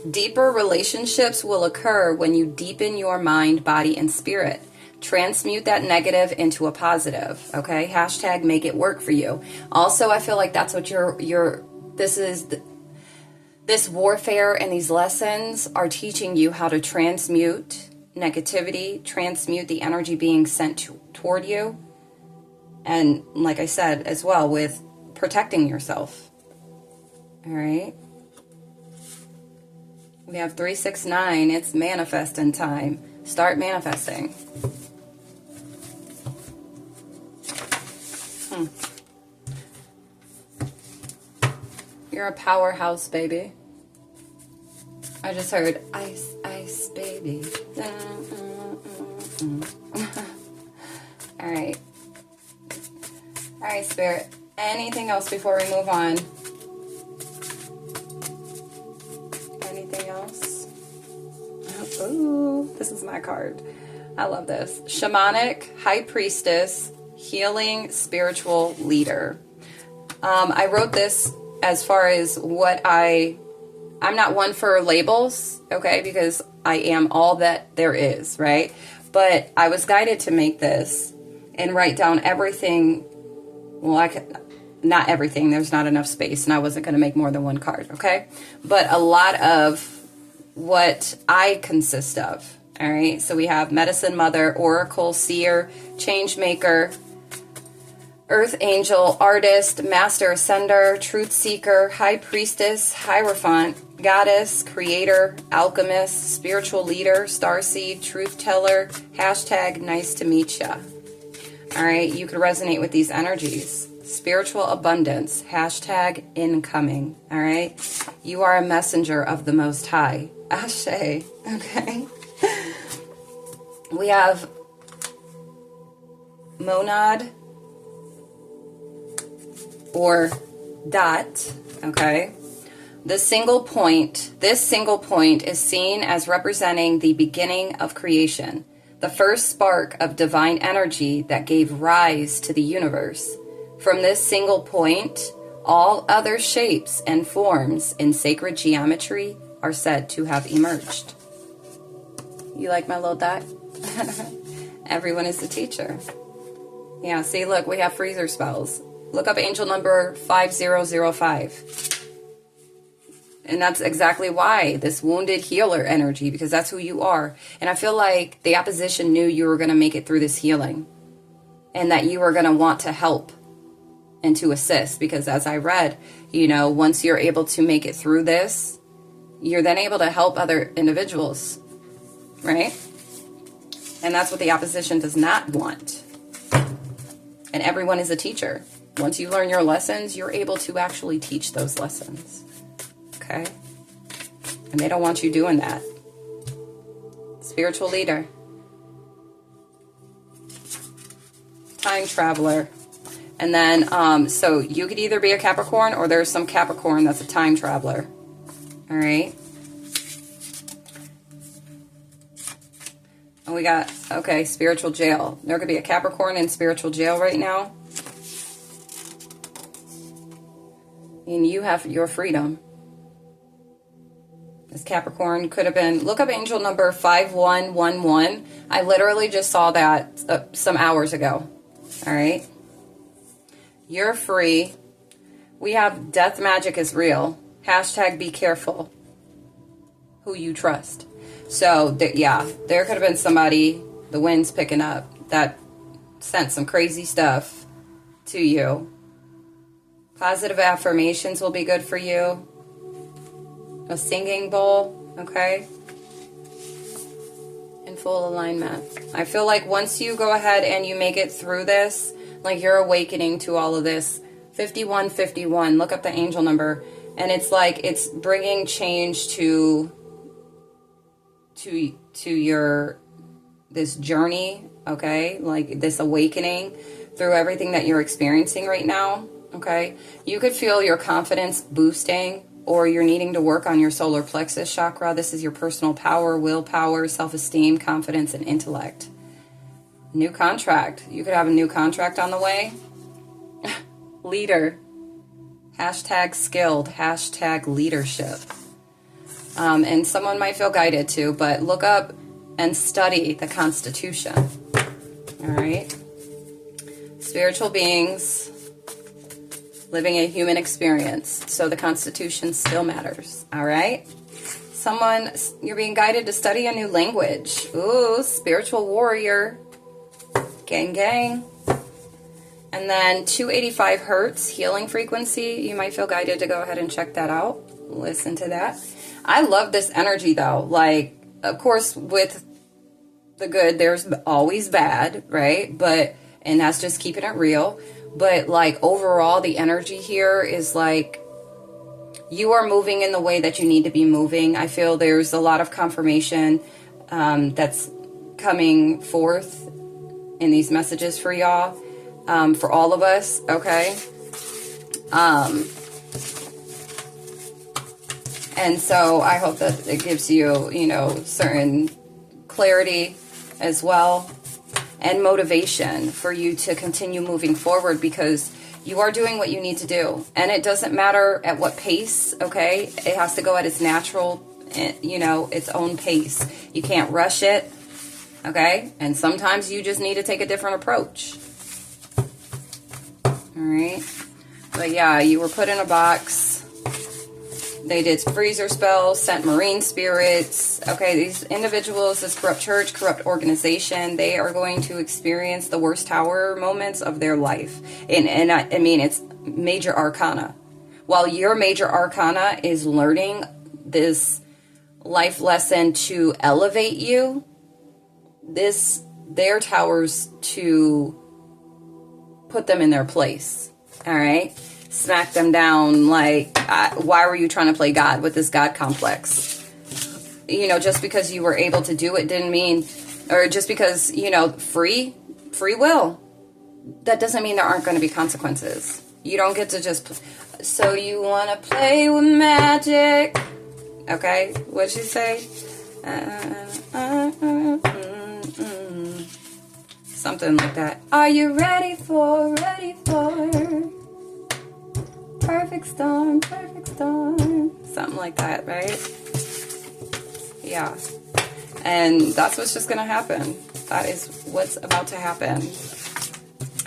Deeper relationships will occur when you deepen your mind, body, and spirit. Transmute that negative into a positive, okay? Hashtag make it work for you. Also, I feel like that's what this warfare and these lessons are teaching you how to transmute negativity, transmute the energy being sent toward you. And like I said, as well, with protecting yourself. All right. We have 369. It's manifesting time. Start manifesting. You're a powerhouse, baby. I just heard ice, ice, baby. All right. All right, Spirit. Anything else before we move on? Anything else? Ooh, this is my card. I love this. Shamanic, High Priestess, Healing, Spiritual Leader. I wrote this as far as what I'm not one for labels, okay, because I am all that there is, right? But I was guided to make this and write down everything. Well, not everything. There's not enough space, and I wasn't going to make more than one card, okay? But a lot of what I consist of, all right? So we have Medicine Mother, Oracle, Seer, Change Maker, Earth Angel, Artist, Master Ascender, Truth Seeker, High Priestess, Hierophant, Goddess, Creator, Alchemist, Spiritual Leader, Starseed, Truth Teller, hashtag nice to meet ya. All right, you could resonate with these energies. Spiritual abundance, hashtag incoming. All right, you are a messenger of the Most High. Ashe, okay. We have monad or dot, okay. This single point is seen as representing the beginning of creation, the first spark of divine energy that gave rise to the universe. From this single point, all other shapes and forms in sacred geometry are said to have emerged. You like my little dot? Everyone is a teacher. Yeah, see, look, we have freezer spells. Look up angel number 5005. And that's exactly why, this wounded healer energy, because that's who you are. And I feel like the opposition knew you were going to make it through this healing and that you were going to want to help and to assist, because as I read, you know, once you're able to make it through this, you're then able to help other individuals, right? And that's what the opposition does not want. And everyone is a teacher. Once you learn your lessons, you're able to actually teach those lessons. Okay? And they don't want you doing that. Spiritual leader. Time traveler. And then, so you could either be a Capricorn or there's some Capricorn that's a time traveler. All right? And we got, okay, spiritual jail. There could be a Capricorn in spiritual jail right now. And you have your freedom. This Capricorn could have been, look up angel number 5111. I literally just saw that some hours ago. All right. You're free. We have death magic is real. Hashtag be careful who you trust. So, yeah, there could have been somebody, the wind's picking up, that sent some crazy stuff to you. Positive affirmations will be good for you. A singing bowl, okay? In full alignment. I feel like once you go ahead and you make it through this, like you're awakening to all of this. 5151, look up the angel number. And it's like it's bringing change to your this journey, okay? Like this awakening through everything that you're experiencing right now, okay? You could feel your confidence boosting, or you're needing to work on your solar plexus chakra. This is your personal power, willpower, self-esteem, confidence, and intellect. New contract. You could have a new contract on the way. Leader. Hashtag skilled. Hashtag leadership. And someone might feel guided to, but look up and study the Constitution. All right. Spiritual beings living a human experience. So the Constitution still matters. All right. Someone, you're being guided to study a new language. Ooh, spiritual warrior. Gang, gang. And then 285 hertz healing frequency. You might feel guided to go ahead and check that out. Listen to that. I love this energy though. Like, of course, with the good, there's always bad, right? But, and that's just keeping it real. But like overall, the energy here is like you are moving in the way that you need to be moving. I feel there's a lot of confirmation that's coming forth in these messages for y'all, for all of us, okay? And so I hope that it gives you, you know, certain clarity as well and motivation for you to continue moving forward, because you are doing what you need to do. And it doesn't matter at what pace, okay? It has to go at its natural, you know, its own pace. You can't rush it, okay? And sometimes you just need to take a different approach. All right? But yeah, you were put in a box. They did freezer spells, sent marine spirits. Okay, these individuals, this corrupt church, corrupt organization, they are going to experience the worst tower moments of their life. And I mean, it's major arcana. While your major arcana is learning this life lesson to elevate you, their towers to put them in their place. All right? Smack them down like, why were you trying to play God with this God complex? You know, just because you were able to do it didn't mean, or just because, you know, free will, that doesn't mean there aren't going to be consequences. You don't get to just, so you want to play with magic. Okay, what'd she say? Something like that. Are you ready for perfect storm, something like that, right? Yeah. And that's what's just going to happen. That is what's about to happen.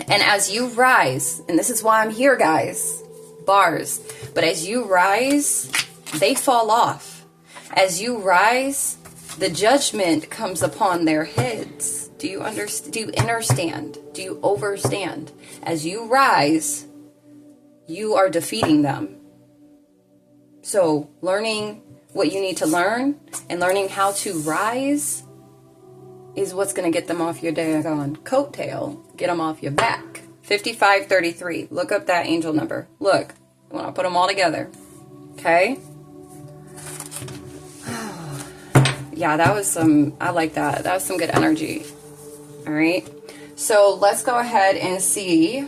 And as you rise, and this is why I'm here, guys, bars, but as you rise, they fall off. As you rise, the judgment comes upon their heads. Do you understand? Do you understand? Do you overstand? As you rise, you are defeating them. So learning what you need to learn and learning how to rise is what's going to get them off your daggone coattail. Get them off your back. 5533. Look up that angel number. Look, when I put them all together. Okay? Yeah, that was some, I like that. That was some good energy. All right. So let's go ahead and see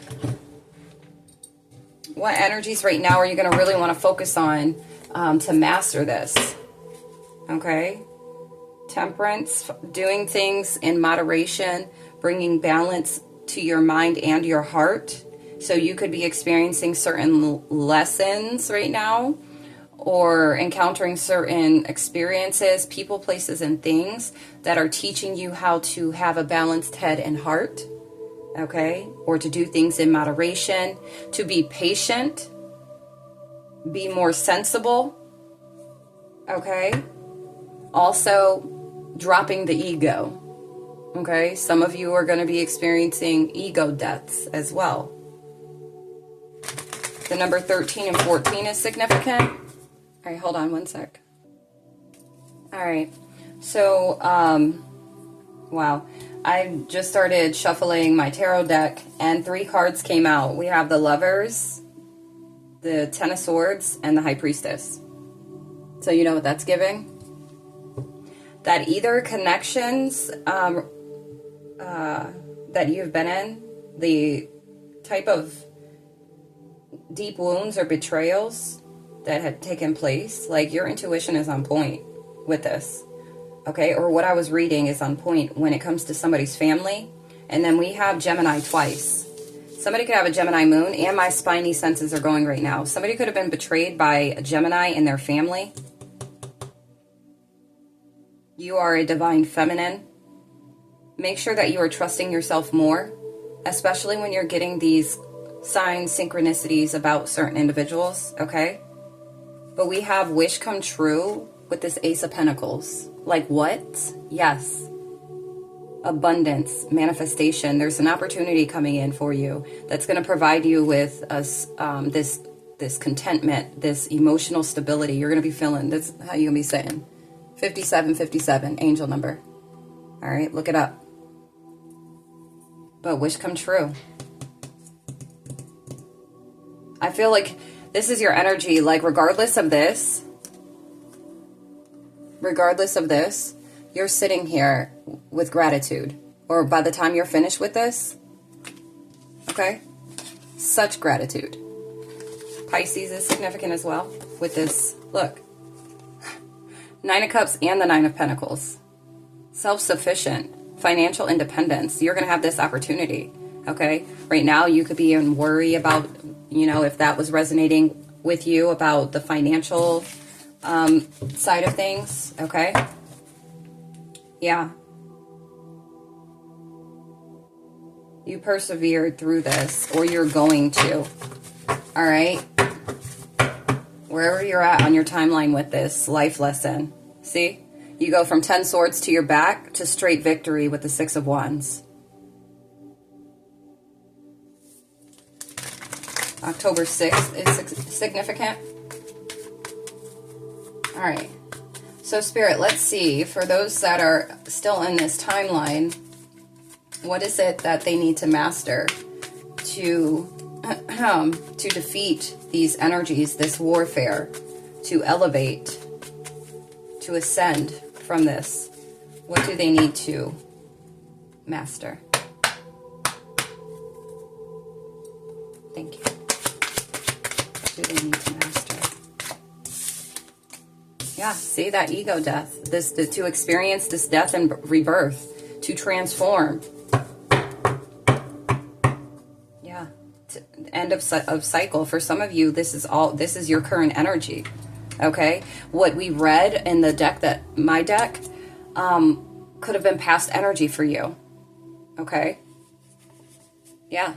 what energies right now are you going to really want to focus on to master this. Okay. Temperance, doing things in moderation, bringing balance to your mind and your heart. So you could be experiencing certain lessons right now, or encountering certain experiences, people, places, and things that are teaching you how to have a balanced head and heart, okay? Or to do things in moderation, to be patient, be more sensible, okay? Also, dropping the ego, okay? Some of you are going to be experiencing ego deaths as well. The number 13 and 14 is significant. All right, hold on one sec. All right, so, wow. I just started shuffling my tarot deck, and 3 cards came out. We have the Lovers, the Ten of Swords, and the High Priestess. So you know what that's giving? That either connections that you've been in, the type of deep wounds or betrayals that had taken place, like your intuition is on point with this, okay? Or what I was reading is on point when it comes to somebody's family. And then we have Gemini twice. Somebody could have a Gemini moon, and my spiny senses are going right now. Somebody could have been betrayed by a Gemini in their family. You are a divine feminine. Make sure that you are trusting yourself more, especially when you're getting these signs, synchronicities about certain individuals, okay? But we have wish come true with this Ace of Pentacles. Like what? Yes. Abundance, manifestation. There's an opportunity coming in for you that's going to provide you with this contentment, this emotional stability. You're going to be feeling, this how you're going to be saying. 5757, angel number. All right, look it up. But wish come true. I feel like this is your energy, like regardless of this, you're sitting here with gratitude. Or by the time you're finished with this, okay? Such gratitude. Pisces is significant as well with this. Look. 9 of Cups and the 9 of Pentacles. Self-sufficient. Financial independence. You're going to have this opportunity, okay? Right now, you could be in worry about, you know, if that was resonating with you about the financial side of things, okay? Yeah. You persevered through this, or you're going to, all right? Wherever you're at on your timeline with this life lesson, see? You go from 10 swords to your back to straight victory with the 6 of Wands. October 6th is significant. All right. So, Spirit, let's see. For those that are still in this timeline, what is it that they need to master to defeat these energies, this warfare, to elevate, to ascend from this? What do they need to master? Thank you. What do they need to master? Yeah, see that ego death. To experience this death and rebirth, to transform. Yeah, end of cycle. For some of you, this is your current energy. Okay, what we read in the deck, my deck, could have been past energy for you. Okay? Yeah.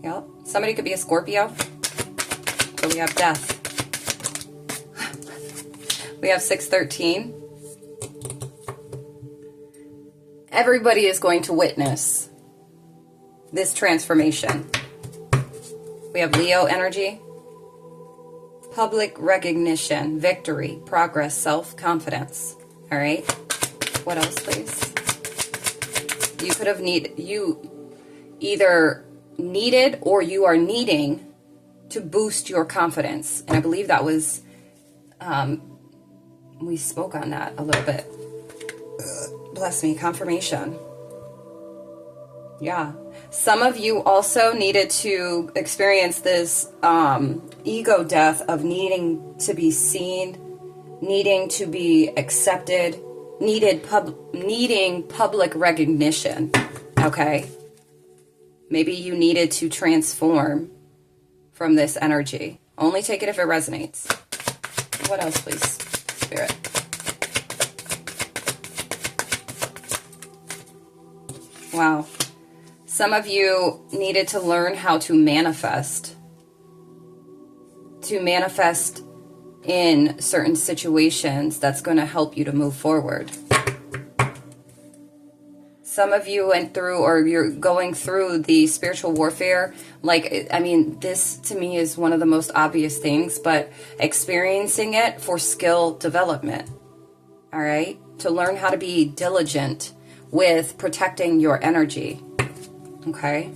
Yep. Somebody could be a Scorpio. So we have death. We have 613. Everybody is going to witness this transformation. We have Leo energy. Public recognition, victory, progress, self-confidence. All right. What else, please? You could have you either needed or you are needing to boost your confidence. And I believe that was, we spoke on that a little bit. Bless me, confirmation. Yeah. Some of you also needed to experience this ego death of needing to be seen, needing to be accepted, needing public recognition. Okay? Maybe you needed to transform from this energy. Only take it if it resonates. What else, please, Spirit? Wow. Some of you needed to learn how to manifest in certain situations that's going to help you to move forward. Some of you went through, or you're going through, the spiritual warfare. Like, I mean, this to me is one of the most obvious things, but experiencing it for skill development. All right? To learn how to be diligent with protecting your energy. Okay?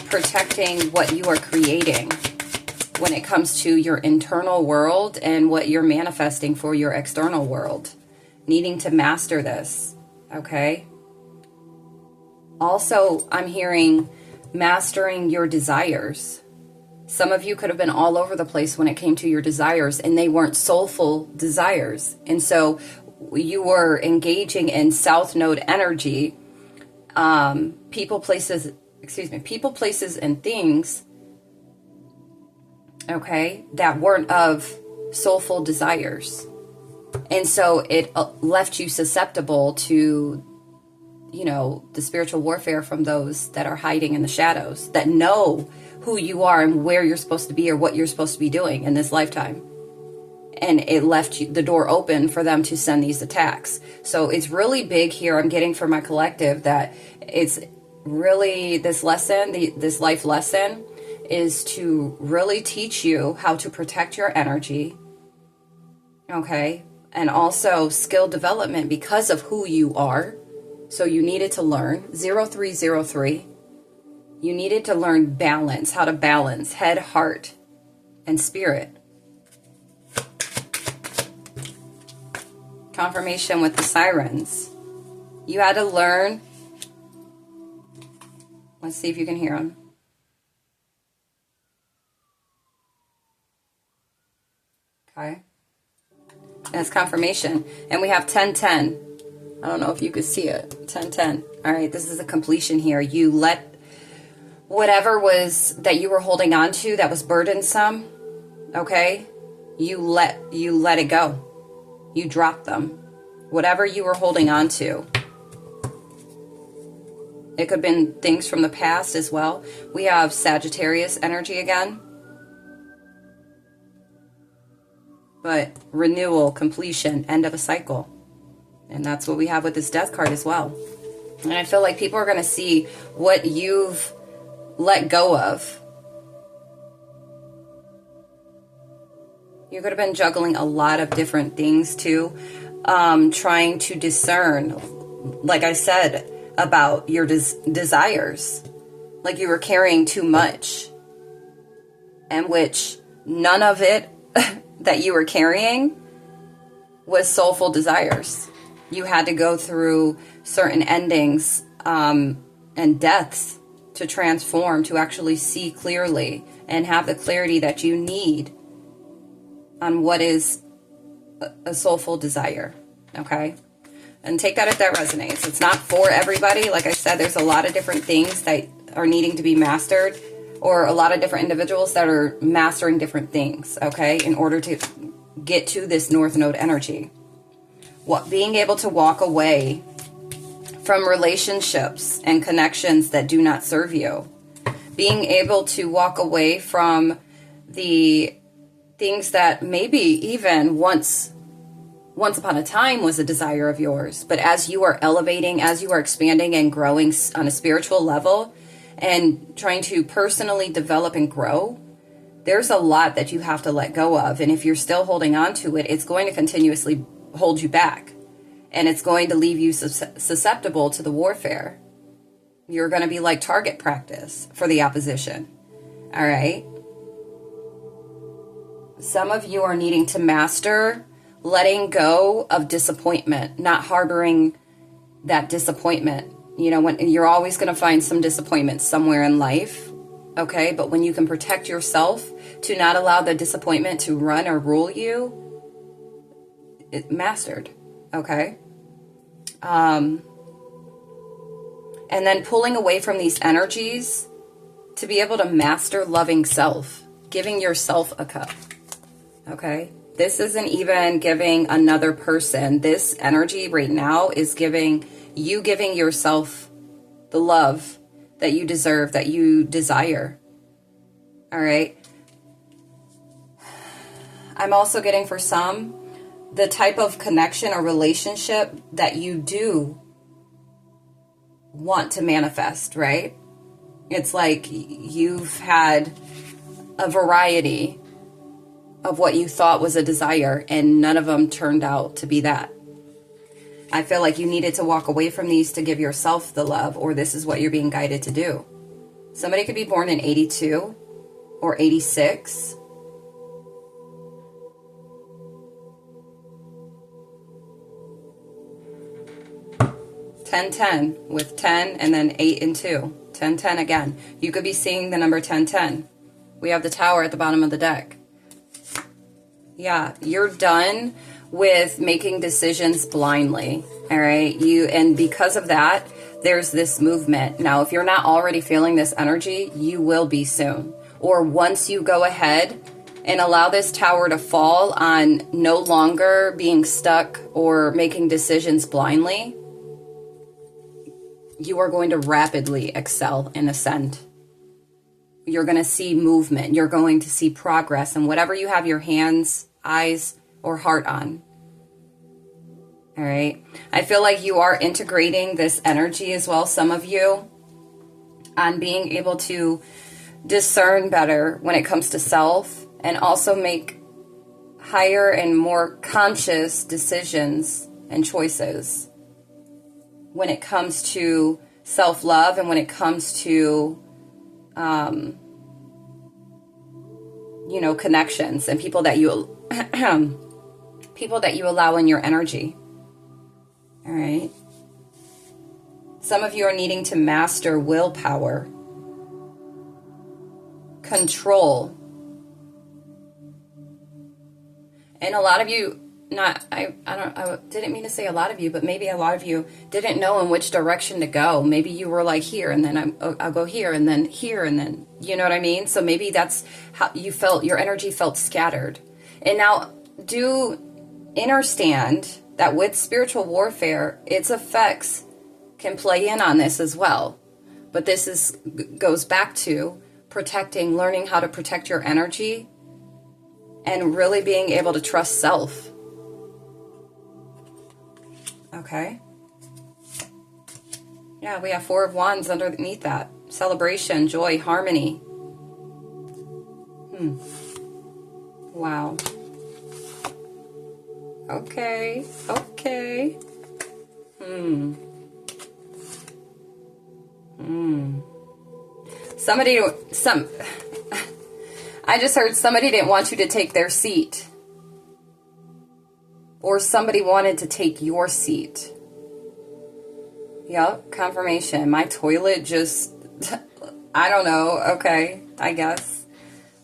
Protecting what you are creating when it comes to your internal world and what you're manifesting for your external world. Needing to master this. Okay? Also, I'm hearing mastering your desires. Some of you could have been all over the place when it came to your desires, and they weren't soulful desires. And so you were engaging in South Node energy, people, places, and things, okay, that weren't of soulful desires. And so it left you susceptible to, you know, the spiritual warfare from those that are hiding in the shadows, that know who you are and where you're supposed to be or what you're supposed to be doing in this lifetime. And it left the door open for them to send these attacks. So it's really big here. I'm getting for my collective that it's really this lesson, this life lesson is to really teach you how to protect your energy. Okay. And also skill development because of who you are. So you needed to learn 0303. You needed to learn balance, how to balance head, heart, and spirit. Confirmation with the sirens. You had to learn. Let's see if you can hear them. Okay. That's confirmation. And we have 1010. I don't know if you could see it. 1010. All right, this is a completion here. You let whatever was that you were holding on to that was burdensome, okay? You let it go. You drop them. Whatever you were holding on to. It could have been things from the past as well. We have Sagittarius energy again. But renewal, completion, end of a cycle. And that's what we have with this death card as well. And I feel like people are going to see what you've let go of. You could have been juggling a lot of different things too. Trying to discern, like I said, about your desires. Like you were carrying too much. And which none of it that you were carrying was soulful desires. You had to go through certain endings and deaths to transform, to actually see clearly and have the clarity that you need on what is a soulful desire. Okay? And take that if that resonates. It's not for everybody. Like I said, there's a lot of different things that are needing to be mastered, or a lot of different individuals that are mastering different things, okay, in order to get to this North Node energy. Being able to walk away from relationships and connections that do not serve you. Being able to walk away from the things that maybe even once upon a time was a desire of yours. But as you are elevating, as you are expanding and growing on a spiritual level and trying to personally develop and grow, there's a lot that you have to let go of. And if you're still holding on to it, it's going to continuously hold you back. And it's going to leave you susceptible to the warfare. You're going to be like target practice for the opposition. All right. Some of you are needing to master letting go of disappointment, not harboring that disappointment. You know, when you're always going to find some disappointment somewhere in life. Okay. But when you can protect yourself to not allow the disappointment to run or rule you, it mastered. Okay. And then pulling away from these energies to be able to master loving self, giving yourself a cup. Okay. This isn't even giving another person. This energy right now is giving yourself the love that you deserve, that you desire. All right. I'm also getting for some the type of connection or relationship that you do want to manifest, right? It's like you've had a variety of what you thought was a desire and none of them turned out to be that. I feel like you needed to walk away from these to give yourself the love, or this is what you're being guided to do. Somebody could be born in 82 or 86. Ten with 10 and then 8 and 2. 10 again. You could be seeing the number 10. We have the tower at the bottom of the deck. Yeah, you're done with making decisions blindly. All right. And because of that, there's this movement. Now, if you're not already feeling this energy, you will be soon. Or once you go ahead and allow this tower to fall on no longer being stuck or making decisions blindly, you are going to rapidly excel and ascend. You're going to see movement. You're going to see progress in whatever you have your hands, eyes, or heart on. All right. I feel like you are integrating this energy as well, some of you, on being able to discern better when it comes to self and also make higher and more conscious decisions and choices when it comes to self-love and when it comes to, connections and people that you allow in your energy. All right. Some of you are needing to master willpower, control. And a lot of you, I didn't mean to say a lot of you, but maybe a lot of you didn't know in which direction to go. Maybe you were like here and then I'll go here and then, you know what I mean? So maybe that's how you felt, your energy felt scattered. And now do understand that with spiritual warfare, its effects can play in on this as well. But this goes back to protecting, learning how to protect your energy and really being able to trust self. Okay. Yeah, we have 4 of Wands underneath that. Celebration, joy, harmony. Wow. Okay. I just heard somebody didn't want you to take their seat. Or somebody wanted to take your seat. Yep, confirmation. My toilet just, I don't know. Okay, I guess.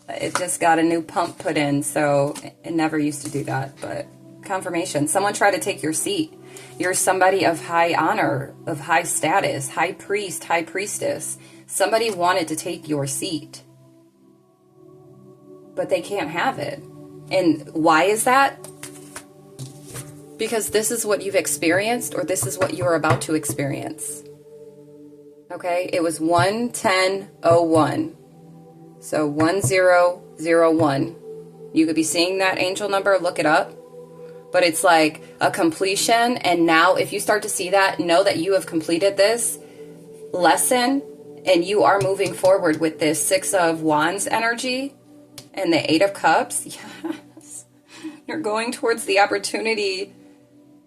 It just got a new pump put in, so it never used to do that. But confirmation. Someone tried to take your seat. You're somebody of high honor, of high status, high priest, high priestess. Somebody wanted to take your seat. But they can't have it. And why is that? Because this is what you've experienced, or this is what you're about to experience. Okay, it was 11001. So 1001. You could be seeing that angel number, look it up. But it's like a completion. And now if you start to see that, know that you have completed this lesson and you are moving forward with this 6 of Wands energy and the 8 of Cups. Yes. You're going towards the opportunity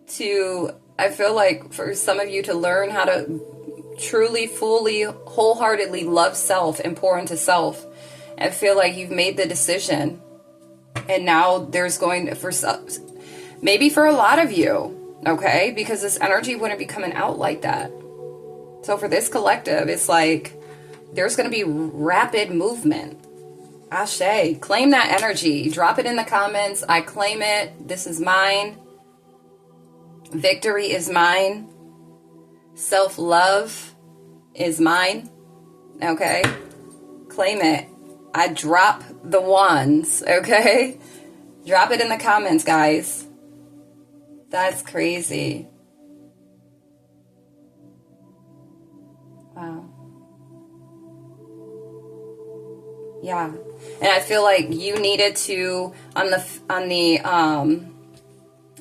to, I feel like for some of you to learn how to truly, fully, wholeheartedly love self and pour into self. I feel like you've made the decision. And now there's going to, for some, maybe for a lot of you, okay? Because this energy wouldn't be coming out like that. So for this collective, it's like there's going to be rapid movement. Ashe, claim that energy. Drop it in the comments. I claim it. This is mine. Victory is mine. Self-love is mine. Okay? Claim it. I drop the wands. Okay? Drop it in the comments, guys. That's crazy. Wow. Yeah. And I feel like you needed to, on the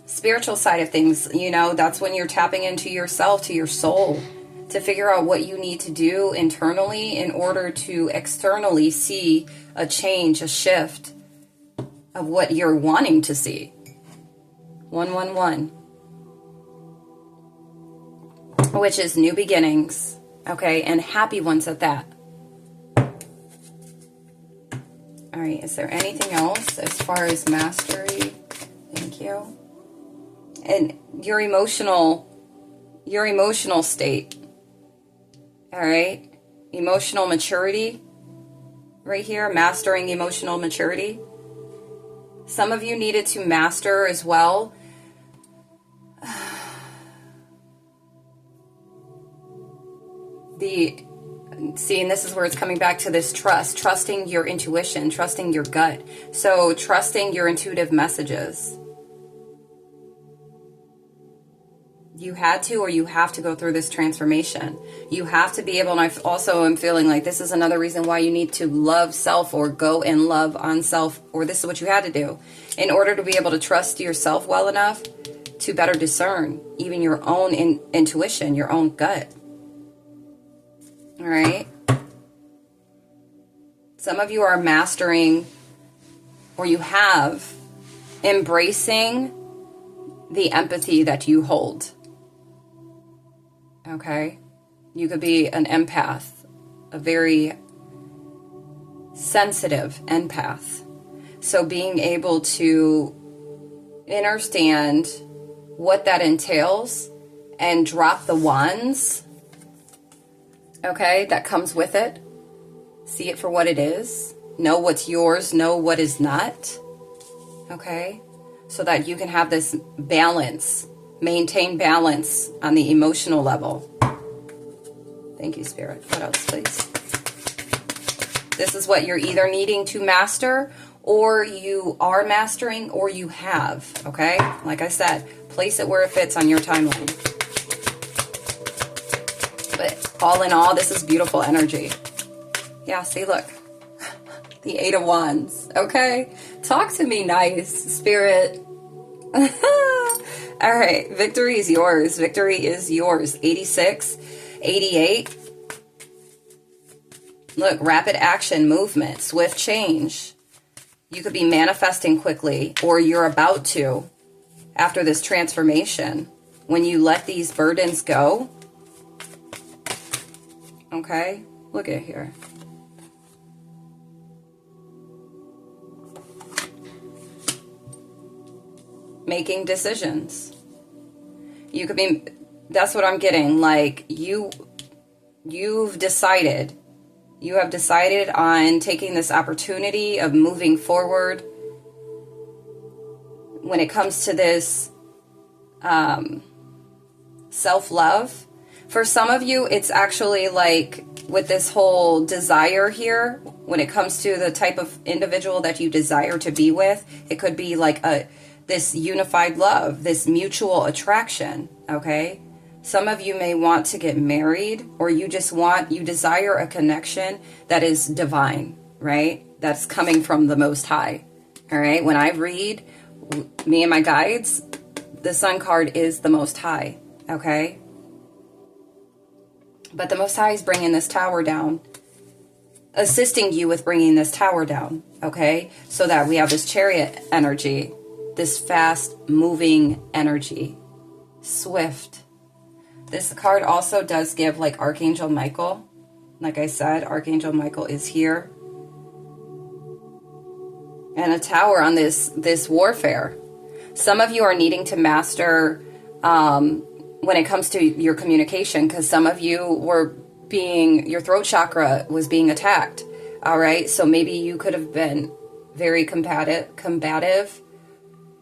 spiritual side of things, you know, that's when you're tapping into yourself, to your soul, to figure out what you need to do internally in order to externally see a change, a shift of what you're wanting to see. 111. Which is new beginnings. Okay, and happy ones at that. All right, is there anything else as far as mastery? Thank you. And your emotional state. All right, emotional maturity right here, mastering emotional maturity. Some of you needed to master as well and this is where it's coming back to this trusting your intuition, trusting your gut. So trusting your intuitive messages. You had to, or you have to go through this transformation. You have to be able, and I also am feeling like this is another reason why you need to love self, or go and love on self, or this is what you had to do in order to be able to trust yourself well enough to better discern even your own intuition, your own gut. All right. Some of you are mastering, or you have embracing the empathy that you hold. Okay. You could be an empath, a very sensitive empath. So being able to understand what that entails and drop the wands, okay, that comes with it. See it for what it is. Know what's yours. Know what is not. Okay? So that you can have this balance. Maintain balance on the emotional level. Thank you, Spirit. What else, please? This is what you're either needing to master, or you are mastering, or you have. Okay? Like I said, place it where it fits on your timeline. But all in all, this is beautiful energy. Yeah, see, look. The 8 of Wands. Okay? Talk to me nice, Spirit. All right. Victory is yours. Victory is yours. 86, 88. Look, rapid action, movement, swift change. You could be manifesting quickly, or you're about to after this transformation. When you let these burdens go. Okay? Look at here. Making decisions. You could be, that's what I'm getting. Like you have decided on taking this opportunity of moving forward. When it comes to this self-love, for some of you, it's actually like with this whole desire here, when it comes to the type of individual that you desire to be with, it could be like this unified love, this mutual attraction, okay? Some of you may want to get married, or you desire a connection that is divine, right? That's coming from the Most High, all right? When I read, me and my guides, the Sun card is the Most High, okay? But the Most High is bringing this tower down, assisting you with bringing this tower down, okay? So that we have this Chariot energy, this fast moving energy, swift. This card also does give like Archangel Michael. Like I said, Archangel Michael is here. And a tower on this warfare. Some of you are needing to master when it comes to your communication, because some of you were your throat chakra was being attacked. All right. So maybe you could have been very combative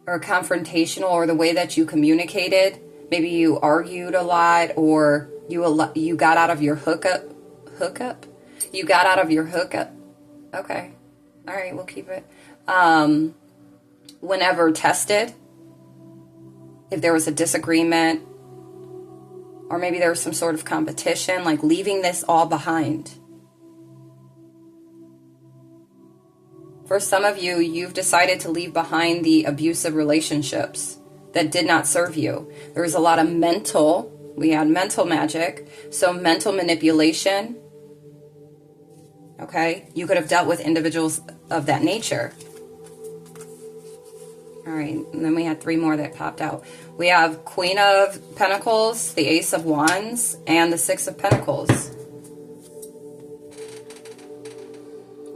or confrontational, or the way that you communicated. Maybe you argued a lot, or you got out of your hookup. You got out of your hookup. Okay. All right. We'll keep it. Whenever tested, if there was a disagreement, or maybe there was some sort of competition, like leaving this all behind. For some of you, you've decided to leave behind the abusive relationships that did not serve you. There was a lot of we had mental magic, so mental manipulation. Okay, you could have dealt with individuals of that nature. All right, and then we had 3 more that popped out. We have Queen of Pentacles, the Ace of Wands, and the 6 of Pentacles.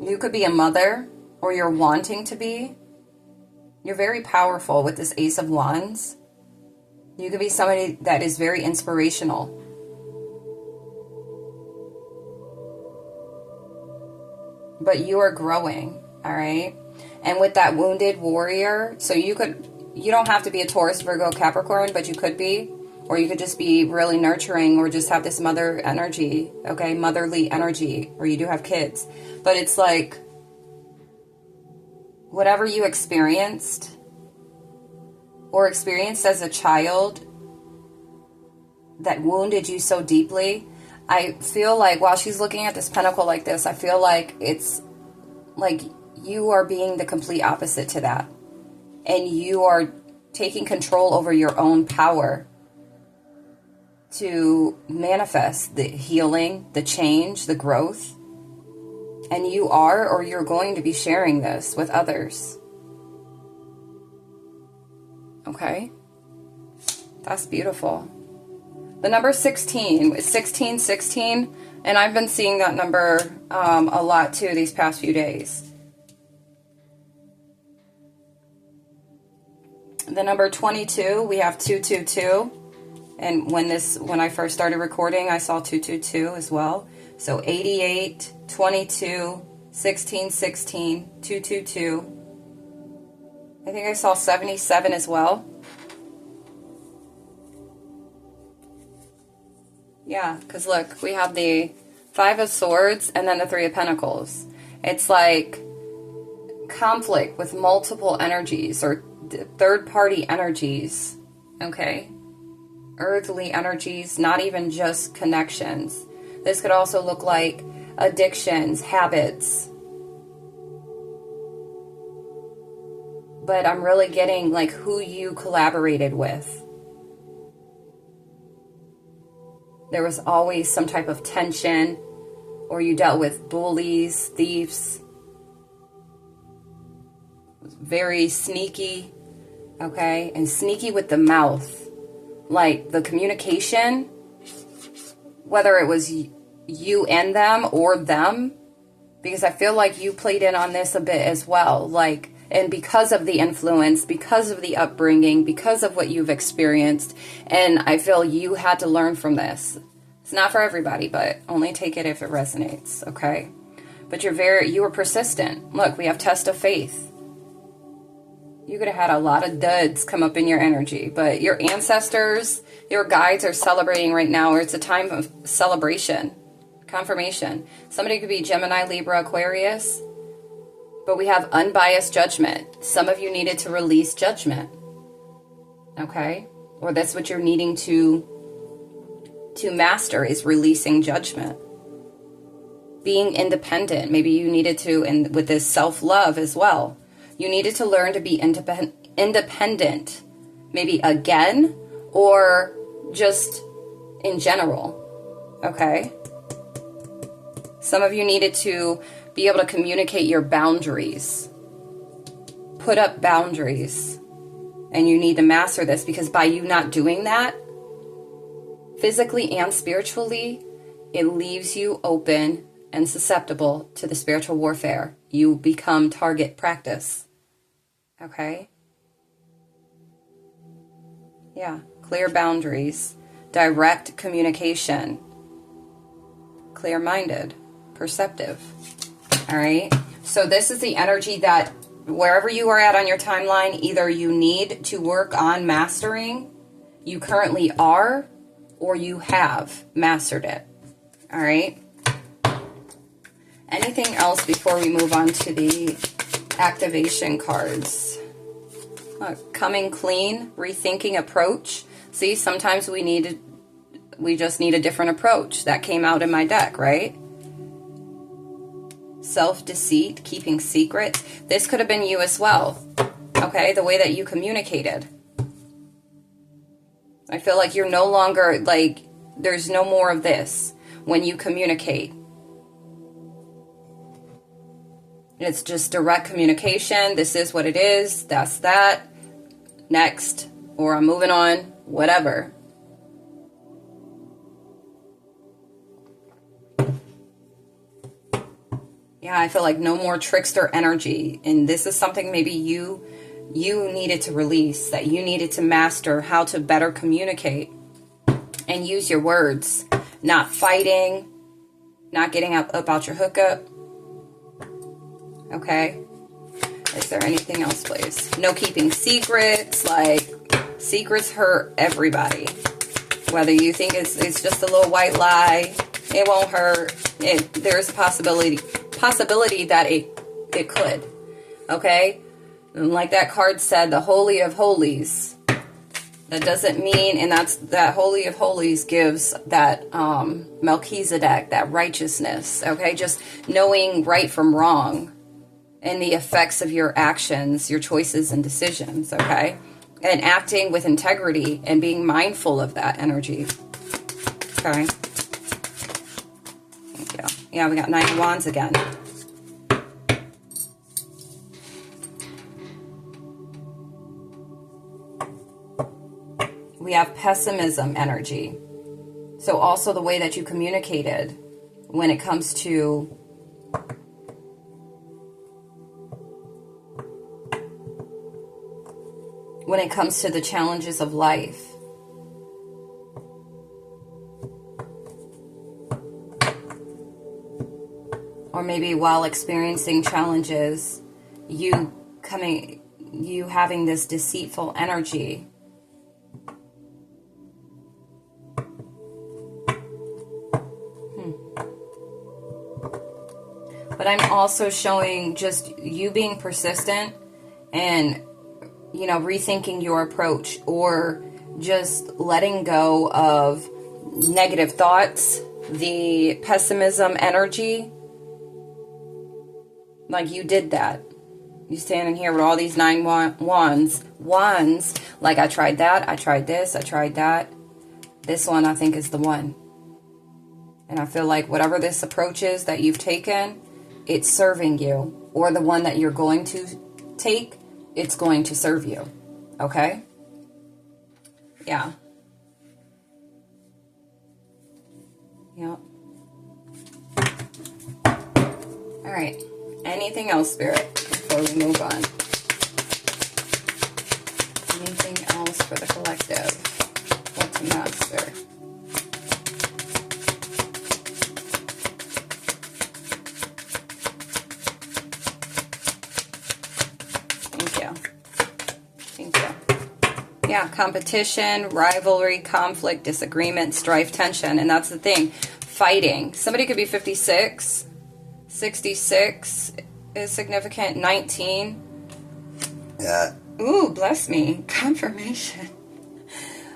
You could be a mother, or you're wanting to be. You're very powerful with this Ace of Wands. You could be somebody that is very inspirational. But you are growing, all right? And with that wounded warrior, so you don't have to be a Taurus, Virgo, Capricorn, but you could be, or you could just be really nurturing, or just have this mother energy, okay, motherly energy, or you do have kids. But it's like, whatever you experienced as a child that wounded you so deeply, I feel like while she's looking at this pentacle like this, I feel like it's like you are being the complete opposite to that. And you are taking control over your own power to manifest the healing, the change, the growth. And you are, or you're going to be sharing this with others. Okay? That's beautiful. The number 16 is 1616, and I've been seeing that number a lot too these past few days. The number 22, we have 222, and when I first started recording, I saw 222 as well. So 88, 22, 1616, 222. I think I saw 77 as well. Yeah, because look, we have the 5 of Swords and then the 3 of Pentacles. It's like conflict with multiple energies, or third-party energies, okay? Earthly energies, not even just connections. This could also look like addictions, habits. But I'm really getting like who you collaborated with. There was always some type of tension, or you dealt with bullies, thieves. Very sneaky, okay? And sneaky with the mouth. Like the communication, whether it was you and them or them, because I feel like you played in on this a bit as well. Like, and because of the influence, because of the upbringing, because of what you've experienced, and I feel you had to learn from this. It's not for everybody, but only take it if it resonates, okay? But you were persistent. Look, we have test of faith. You could have had a lot of duds come up in your energy, but your ancestors, your guides are celebrating right now, or it's a time of celebration, Confirmation. Somebody could be Gemini, Libra, Aquarius, but we have unbiased judgment. Some of you needed to release judgment. Okay? Or that's what you're needing to master, is releasing judgment. Being independent. Maybe you needed to, and with this self-love as well, you needed to learn to be independent. Maybe again, or just in general. Okay? Some of you needed to be able to communicate your boundaries. Put up boundaries. And you need to master this, because by you not doing that, physically and spiritually, it leaves you open and susceptible to the spiritual warfare. You become target practice. Okay? Yeah. Clear boundaries. Direct communication. Clear-minded. Perceptive. All right? So this is the energy that wherever you are at on your timeline, either you need to work on mastering, you currently are, or you have mastered it. All right? Anything else before we move on to the activation cards? Coming clean, rethinking approach. See, sometimes we just need a different approach. That came out in my deck, right? Self-deceit, keeping secrets. This could have been you as well. Okay, the way that you communicated. I feel like you're no longer, like, there's no more of this when you communicate. It's just direct communication. This is what it is. That's that. Next. Or I'm moving on. Whatever. Yeah, I feel like no more trickster energy. And this is something maybe you needed to release, that you needed to master how to better communicate and use your words. Not fighting, not getting about your hookup. Okay? Is there anything else, please? No keeping secrets. Like, secrets hurt everybody. Whether you think it's just a little white lie, it won't hurt. There's a possibility that it could. Okay? And like that card said, the Holy of Holies. That doesn't mean, and that Holy of Holies gives that Melchizedek, that righteousness. Okay? Just knowing right from wrong and the effects of your actions, your choices and decisions. Okay? And acting with integrity and being mindful of that energy. Okay? Thank you. Yeah, we got 9 of Wands again. We have pessimism energy. So also the way that you communicated when it comes to the challenges of life. Or maybe while experiencing challenges, you having this deceitful energy. But I'm also showing just you being persistent and, rethinking your approach, or just letting go of negative thoughts, the pessimism energy. Like you did that. You standing here with all these 9 wands. Like I tried that, I tried this, I tried that. This one I think is the one. And I feel like whatever this approach is that you've taken, it's serving you. Or the one that you're going to take, it's going to serve you. Okay? Yeah. Yep. All right. Anything else, Spirit, before we move on? Anything else for the collective? What to master? Yeah, competition, rivalry, conflict, disagreement, strife, tension. And that's the thing. fighting. Somebody could be 56. 66 is significant. 19. Yeah. Ooh, bless me. Confirmation.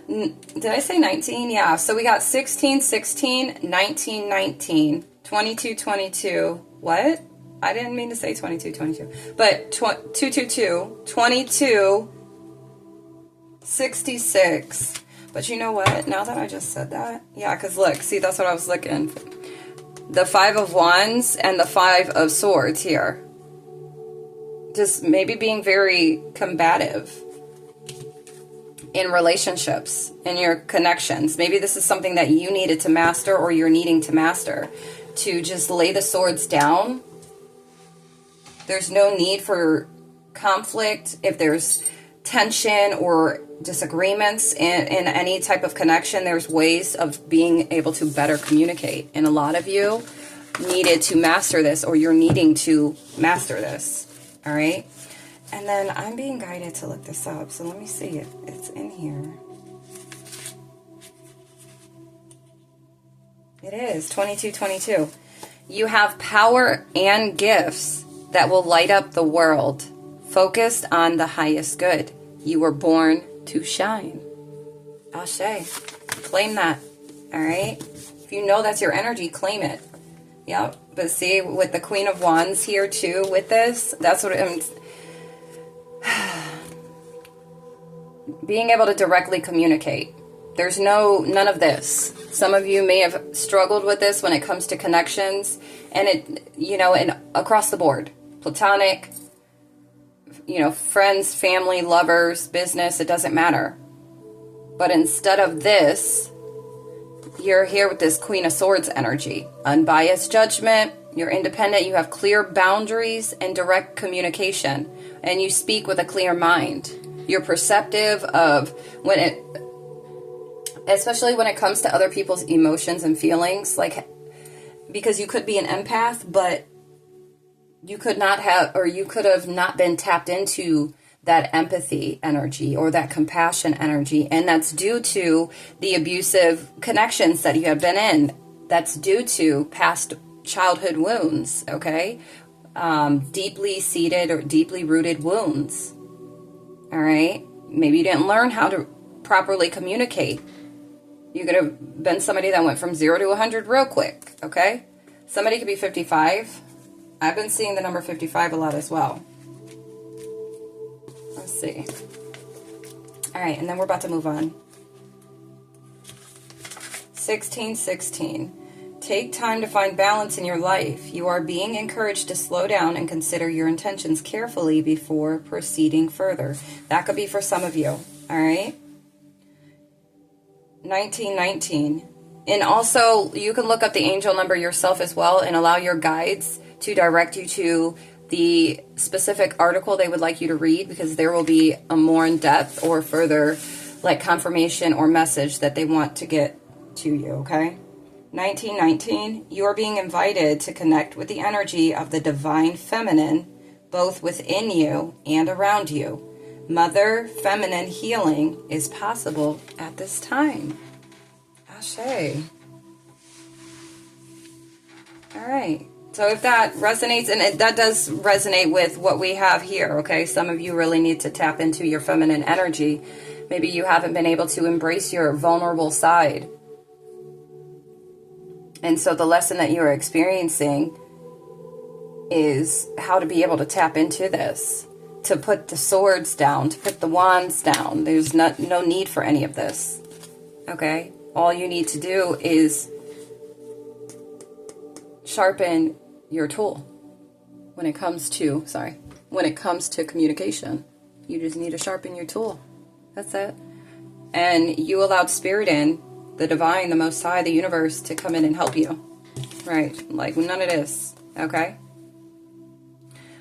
Did I say 19? Yeah. So we got 16, 16, 19, 19, 22, 22. What? I didn't mean to say 22, 22. But 222, 22, 66. But you know what? Now that I just said that. Yeah, because look. See, that's what I was looking for. The 5 of Wands and the 5 of Swords here. Just maybe being very combative in relationships, in your connections. Maybe this is something that you needed to master or you're needing to master. To just lay the swords down. There's no need for conflict. If there's tension or disagreements in any type of connection, there's ways of being able to better communicate. And a lot of you needed to master this, or you're needing to master this. All right? And then I'm being guided to look this up. So let me see if it's in here. It is 2222. You have power and gifts that will light up the world, focused on the highest good. You were born to shine. Ashe. Claim that. All right? If you know that's your energy, claim it. Yep. But see, with the Queen of Wands here too, with this, that's what I'm... being able to directly communicate. There's none of this. Some of you may have struggled with this when it comes to connections, and and across the board. Platonic, friends, family, lovers, business, it doesn't matter. But instead of this, you're here with this Queen of Swords energy. Unbiased judgment, you're independent, you have clear boundaries and direct communication, and you speak with a clear mind. You're perceptive of especially when it comes to other people's emotions and feelings, because you could be an empath, but you could have not been tapped into that empathy energy or that compassion energy. And that's due to the abusive connections that you have been in. That's due to past childhood wounds, okay? Deeply seated or deeply rooted wounds. All right? Maybe you didn't learn how to properly communicate. You could have been somebody that went from 0 to 100 real quick, okay? Somebody could be 55. I've been seeing the number 55 a lot as well. Let's see. All right, and then we're about to move on. 1616. Take time to find balance in your life. You are being encouraged to slow down and consider your intentions carefully before proceeding further. That could be for some of you, all right? 1919. And also, you can look up the angel number yourself as well and allow your guides to direct you to the specific article they would like you to read, because there will be a more in-depth or further confirmation or message that they want to get to you, okay? 1919, you are being invited to connect with the energy of the divine feminine, both within you and around you. Mother feminine healing is possible at this time. Ashe. All right. So if that resonates, and that does resonate with what we have here, okay? Some of you really need to tap into your feminine energy. Maybe you haven't been able to embrace your vulnerable side. And so the lesson that you're experiencing is how to be able to tap into this, to put the swords down, to put the wands down. There's no need for any of this, okay? All you need to do is sharpen your tool when it comes to communication. You just need to sharpen your tool. That's it. And you allowed spirit in, the divine, the most high, the universe, to come in and help you. Right? None of this. Okay?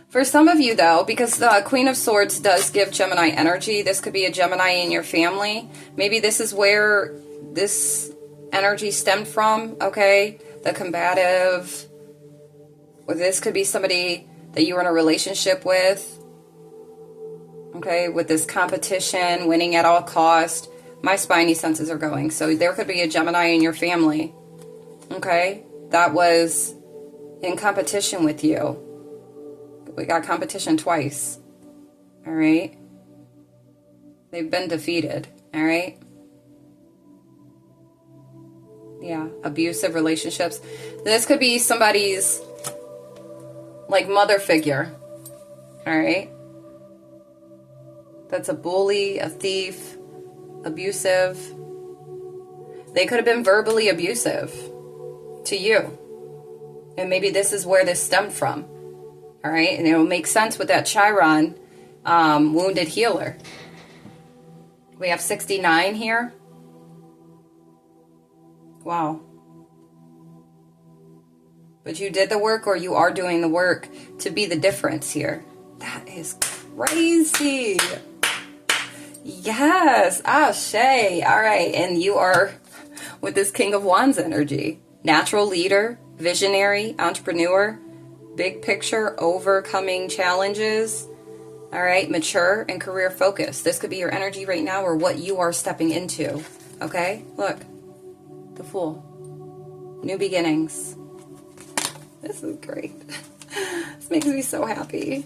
For some of you, though, because the Queen of Swords does give Gemini energy, this could be a Gemini in your family. Maybe this is where this energy stemmed from, okay? The combative. Or this could be somebody that you were in a relationship with, okay? With this competition, winning at all cost. My spidey senses are going. So there could be a Gemini in your family, okay, that was in competition with you. We got competition twice. All right. They've been defeated. All right. Yeah. Abusive relationships. This could be somebody's like mother figure. All right. That's a bully, a thief, abusive. They could have been verbally abusive to you. And maybe this is where this stemmed from. All right. And it'll make sense with that Chiron wounded healer. We have 69 here. Wow. But you did the work, or you are doing the work to be the difference here. That is crazy. Yes. Ashe. All right. And you are with this King of Wands energy. Natural leader, visionary, entrepreneur, big picture, overcoming challenges. All right. Mature and career focused. This could be your energy right now, or what you are stepping into. Okay. Look. The Fool. New beginnings. This is great. This makes me so happy.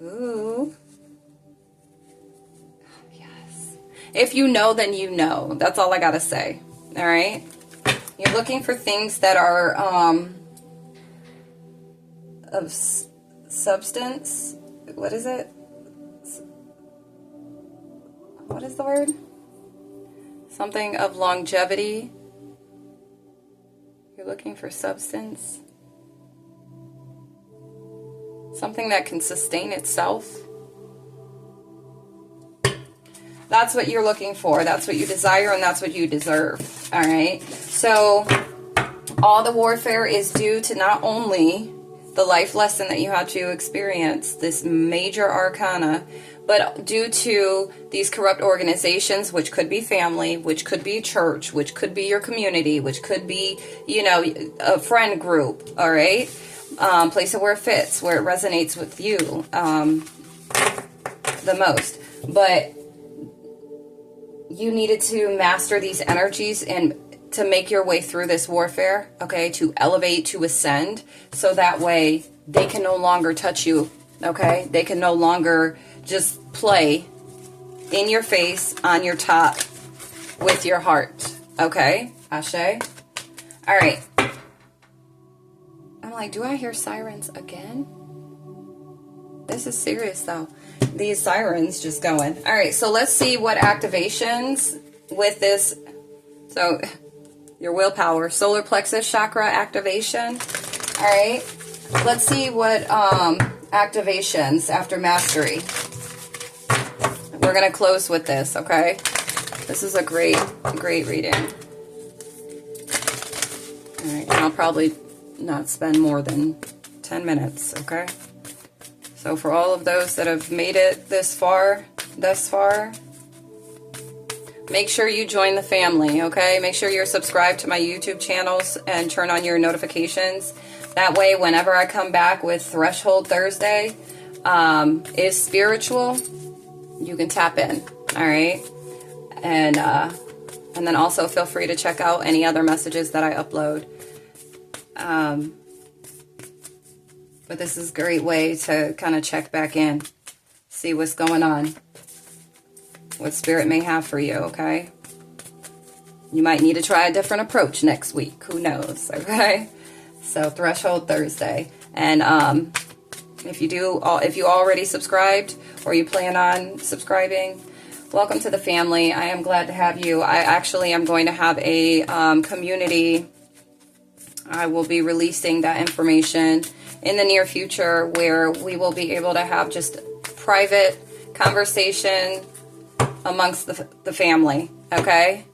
Ooh. Yes. If you know, then you know. That's all I gotta say. All right? You're looking for things that are of substance. What is it? What is the word? Something of longevity. You're looking for substance. Something that can sustain itself. That's what you're looking for. That's what you desire, and that's what you deserve. All right? So, all the warfare is due to not only the life lesson that you had to experience, this major arcana, but due to these corrupt organizations, which could be family, which could be church, which could be your community, which could be, you know, a friend group, all right? Place it where it fits, where it resonates with you the most. But you needed to master these energies and to make your way through this warfare, okay? To elevate, to ascend, so that way they can no longer touch you, okay? They can no longer just play in your face, on your top, with your heart. Okay? Ashe? All right. I'm like, do I hear sirens again? This is serious, though. These sirens just going. All right, so let's see what activations with this. So, your willpower, solar plexus chakra activation. All right. Let's see what activations after mastery. We're going to close with this, okay? This is a great reading. All right, and I'll probably not spend more than 10 minutes, okay? So for all of those that have made it thus far, make sure you join the family, okay? Make sure you're subscribed to my YouTube channels and turn on your notifications. That way, whenever I come back with Threshold Thursday is spiritual, you can tap in, all right? And then also feel free to check out any other messages that I upload. But this is a great way to kind of check back in, see what's going on, what Spirit may have for you, okay? You might need to try a different approach next week. Who knows, okay? So Threshold Thursday. And if you already subscribed or you plan on subscribing, welcome to the family. I am glad to have you. I actually am going to have a community. I will be releasing that information in the near future where we will be able to have just private conversation amongst the family, okay?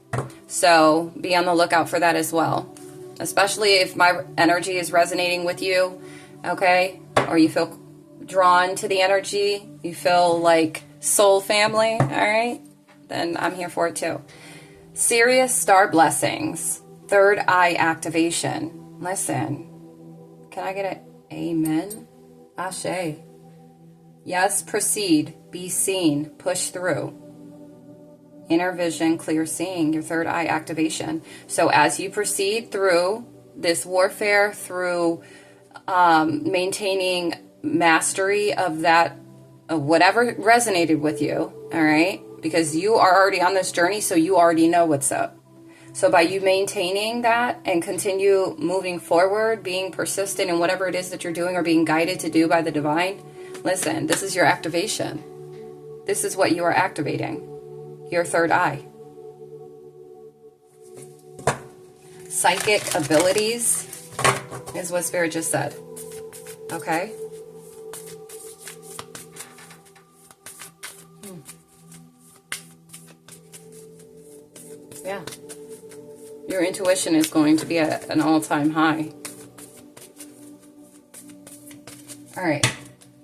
So be on the lookout for that as well. Especially if my energy is resonating with you, okay? Or you feel drawn to the energy, you feel like soul family, all right? Then I'm here for it too. Serious star blessings. Third eye activation. Listen, can I get an amen? Ashe. Yes, proceed. Be seen. Push through. inner vision, clear seeing, your third eye activation. So as you proceed through this warfare, through maintaining mastery of that, of whatever resonated with you, all right? Because you are already on this journey, so you already know what's up. So by you maintaining that and continue moving forward, being persistent in whatever it is that you're doing or being guided to do by the divine, listen, this is your activation. This is what you are activating. Your third eye. Psychic abilities is what Spirit just said. Okay? Yeah. Your intuition is going to be at an all-time high. All right.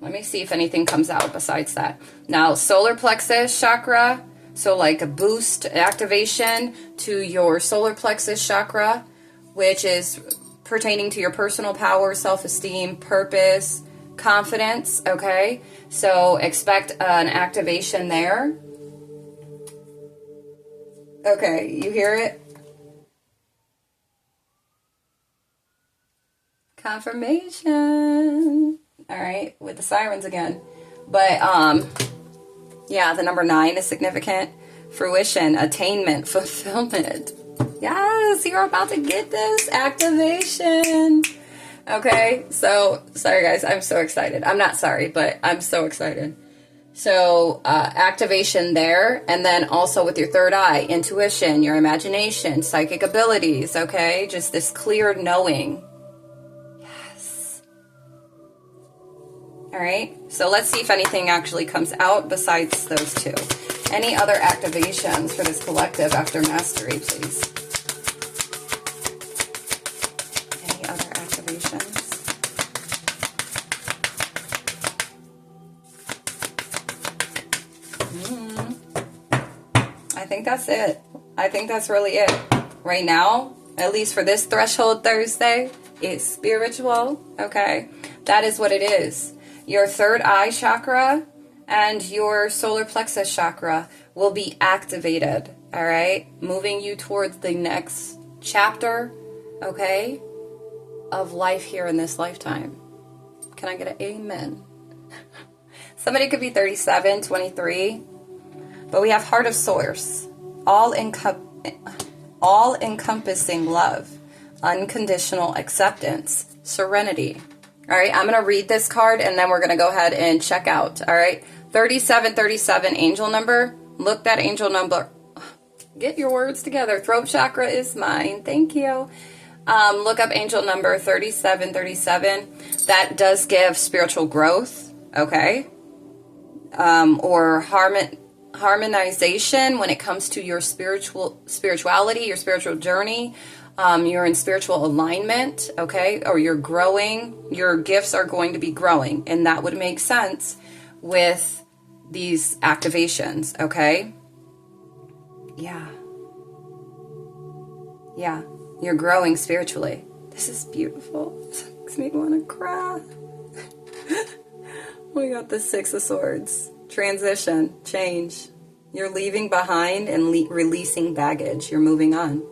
Let me see if anything comes out besides that. Now, solar plexus chakra. So like a boost activation to your solar plexus chakra, which is pertaining to your personal power, self-esteem, purpose, confidence. Okay. So expect an activation there. Okay. You hear it? Confirmation. All right, with the sirens again. But yeah, the number 9 is significant. Fruition, attainment, fulfillment. Yes, you're about to get this activation. Okay, so sorry guys, I'm so excited. I'm not sorry, but I'm so excited. So activation there, and then also with your third eye, intuition, your imagination, psychic abilities. Okay, just this clear knowing. All right, so let's see if anything actually comes out besides those two. Any other activations for this collective after mastery, please? Any other activations? I think that's it. I think that's really it. Right now, at least for this Threshold Thursday, it's spiritual, okay? That is what it is. Your third eye chakra and your solar plexus chakra will be activated, all right? Moving you towards the next chapter, okay, of life here in this lifetime. Can I get an amen? Somebody could be 37, 23, but we have Heart of Source, all-encompassing love, unconditional acceptance, serenity. All right, I'm going to read this card and then we're going to go ahead and check out. All right, 3737 angel number. Look that angel number. Get your words together. Throat chakra is mine. Thank you. Look up angel number 3737. That does give spiritual growth, okay? Or harmonization when it comes to your spirituality, your spiritual journey. You're in spiritual alignment, okay? Or you're growing. Your gifts are going to be growing. And that would make sense with these activations, okay? Yeah. Yeah. You're growing spiritually. This is beautiful. This makes me want to cry. We got the 6 of Swords. Transition. Change. You're leaving behind and releasing baggage. You're moving on.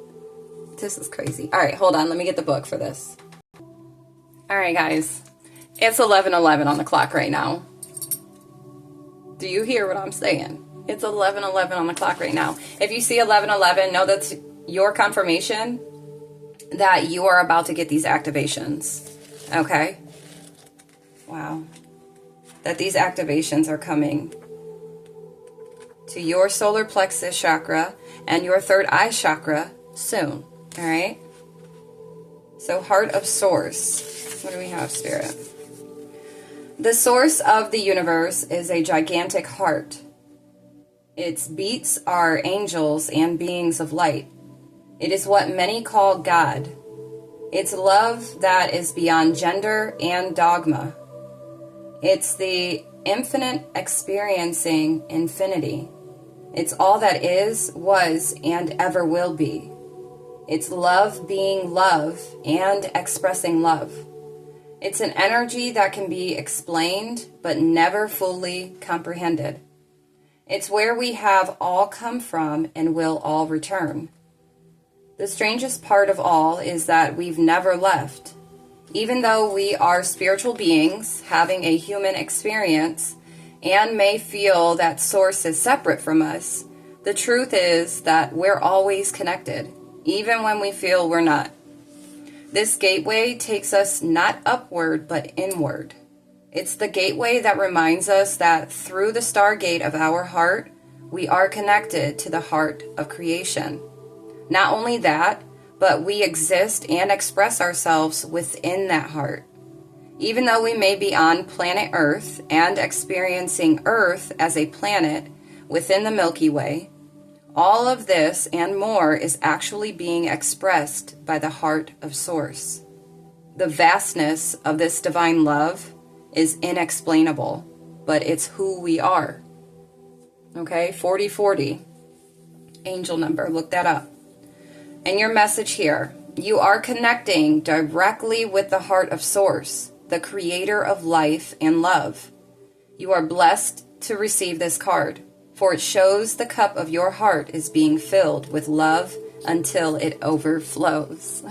This is crazy. All right, hold on. Let me get the book for this. All right, guys. It's 11:11 on the clock right now. Do you hear what I'm saying? It's 11:11 on the clock right now. If you see 11:11, know that's your confirmation that you are about to get these activations. Okay? Wow. That these activations are coming to your solar plexus chakra and your third eye chakra soon. All right. So Heart of Source. What do we have, Spirit? The source of the universe is a gigantic heart. Its beats are angels and beings of light. It is what many call God. It's love that is beyond gender and dogma. It's the infinite experiencing infinity. It's all that is, was, and ever will be. It's love being love and expressing love. It's an energy that can be explained but never fully comprehended. It's where we have all come from and will all return. The strangest part of all is that we've never left. Even though we are spiritual beings having a human experience and may feel that source is separate from us, the truth is that we're always connected, even when we feel we're not. This gateway takes us not upward, but inward. It's the gateway that reminds us that through the stargate of our heart, we are connected to the heart of creation. Not only that, but we exist and express ourselves within that heart. Even though we may be on planet Earth and experiencing Earth as a planet within the Milky Way, all of this and more is actually being expressed by the heart of Source. The vastness of this divine love is inexplainable, but it's who we are. Okay, 4040, angel number, look that up. And your message here, you are connecting directly with the heart of Source, the creator of life and love. You are blessed to receive this card, for it shows the cup of your heart is being filled with love until it overflows.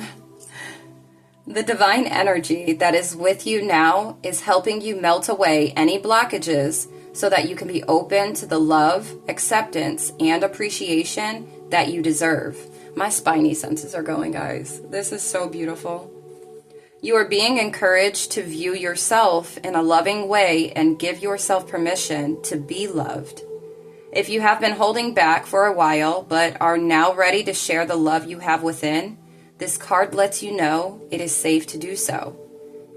The divine energy that is with you now is helping you melt away any blockages so that you can be open to the love, acceptance, and appreciation that you deserve. My spiny senses are going, guys. This is so beautiful. You are being encouraged to view yourself in a loving way and give yourself permission to be loved. If you have been holding back for a while but are now ready to share the love you have within, this card lets you know it is safe to do so.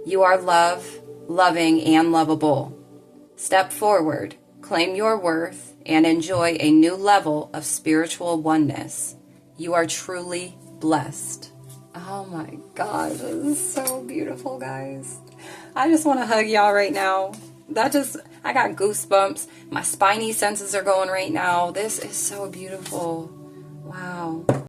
You are loving, and lovable. Step forward, claim your worth, and enjoy a new level of spiritual oneness. You are truly blessed. Oh my gosh, this is so beautiful, guys. I just want to hug y'all right now. I got goosebumps. My spiny senses are going right now. This is so beautiful. Wow.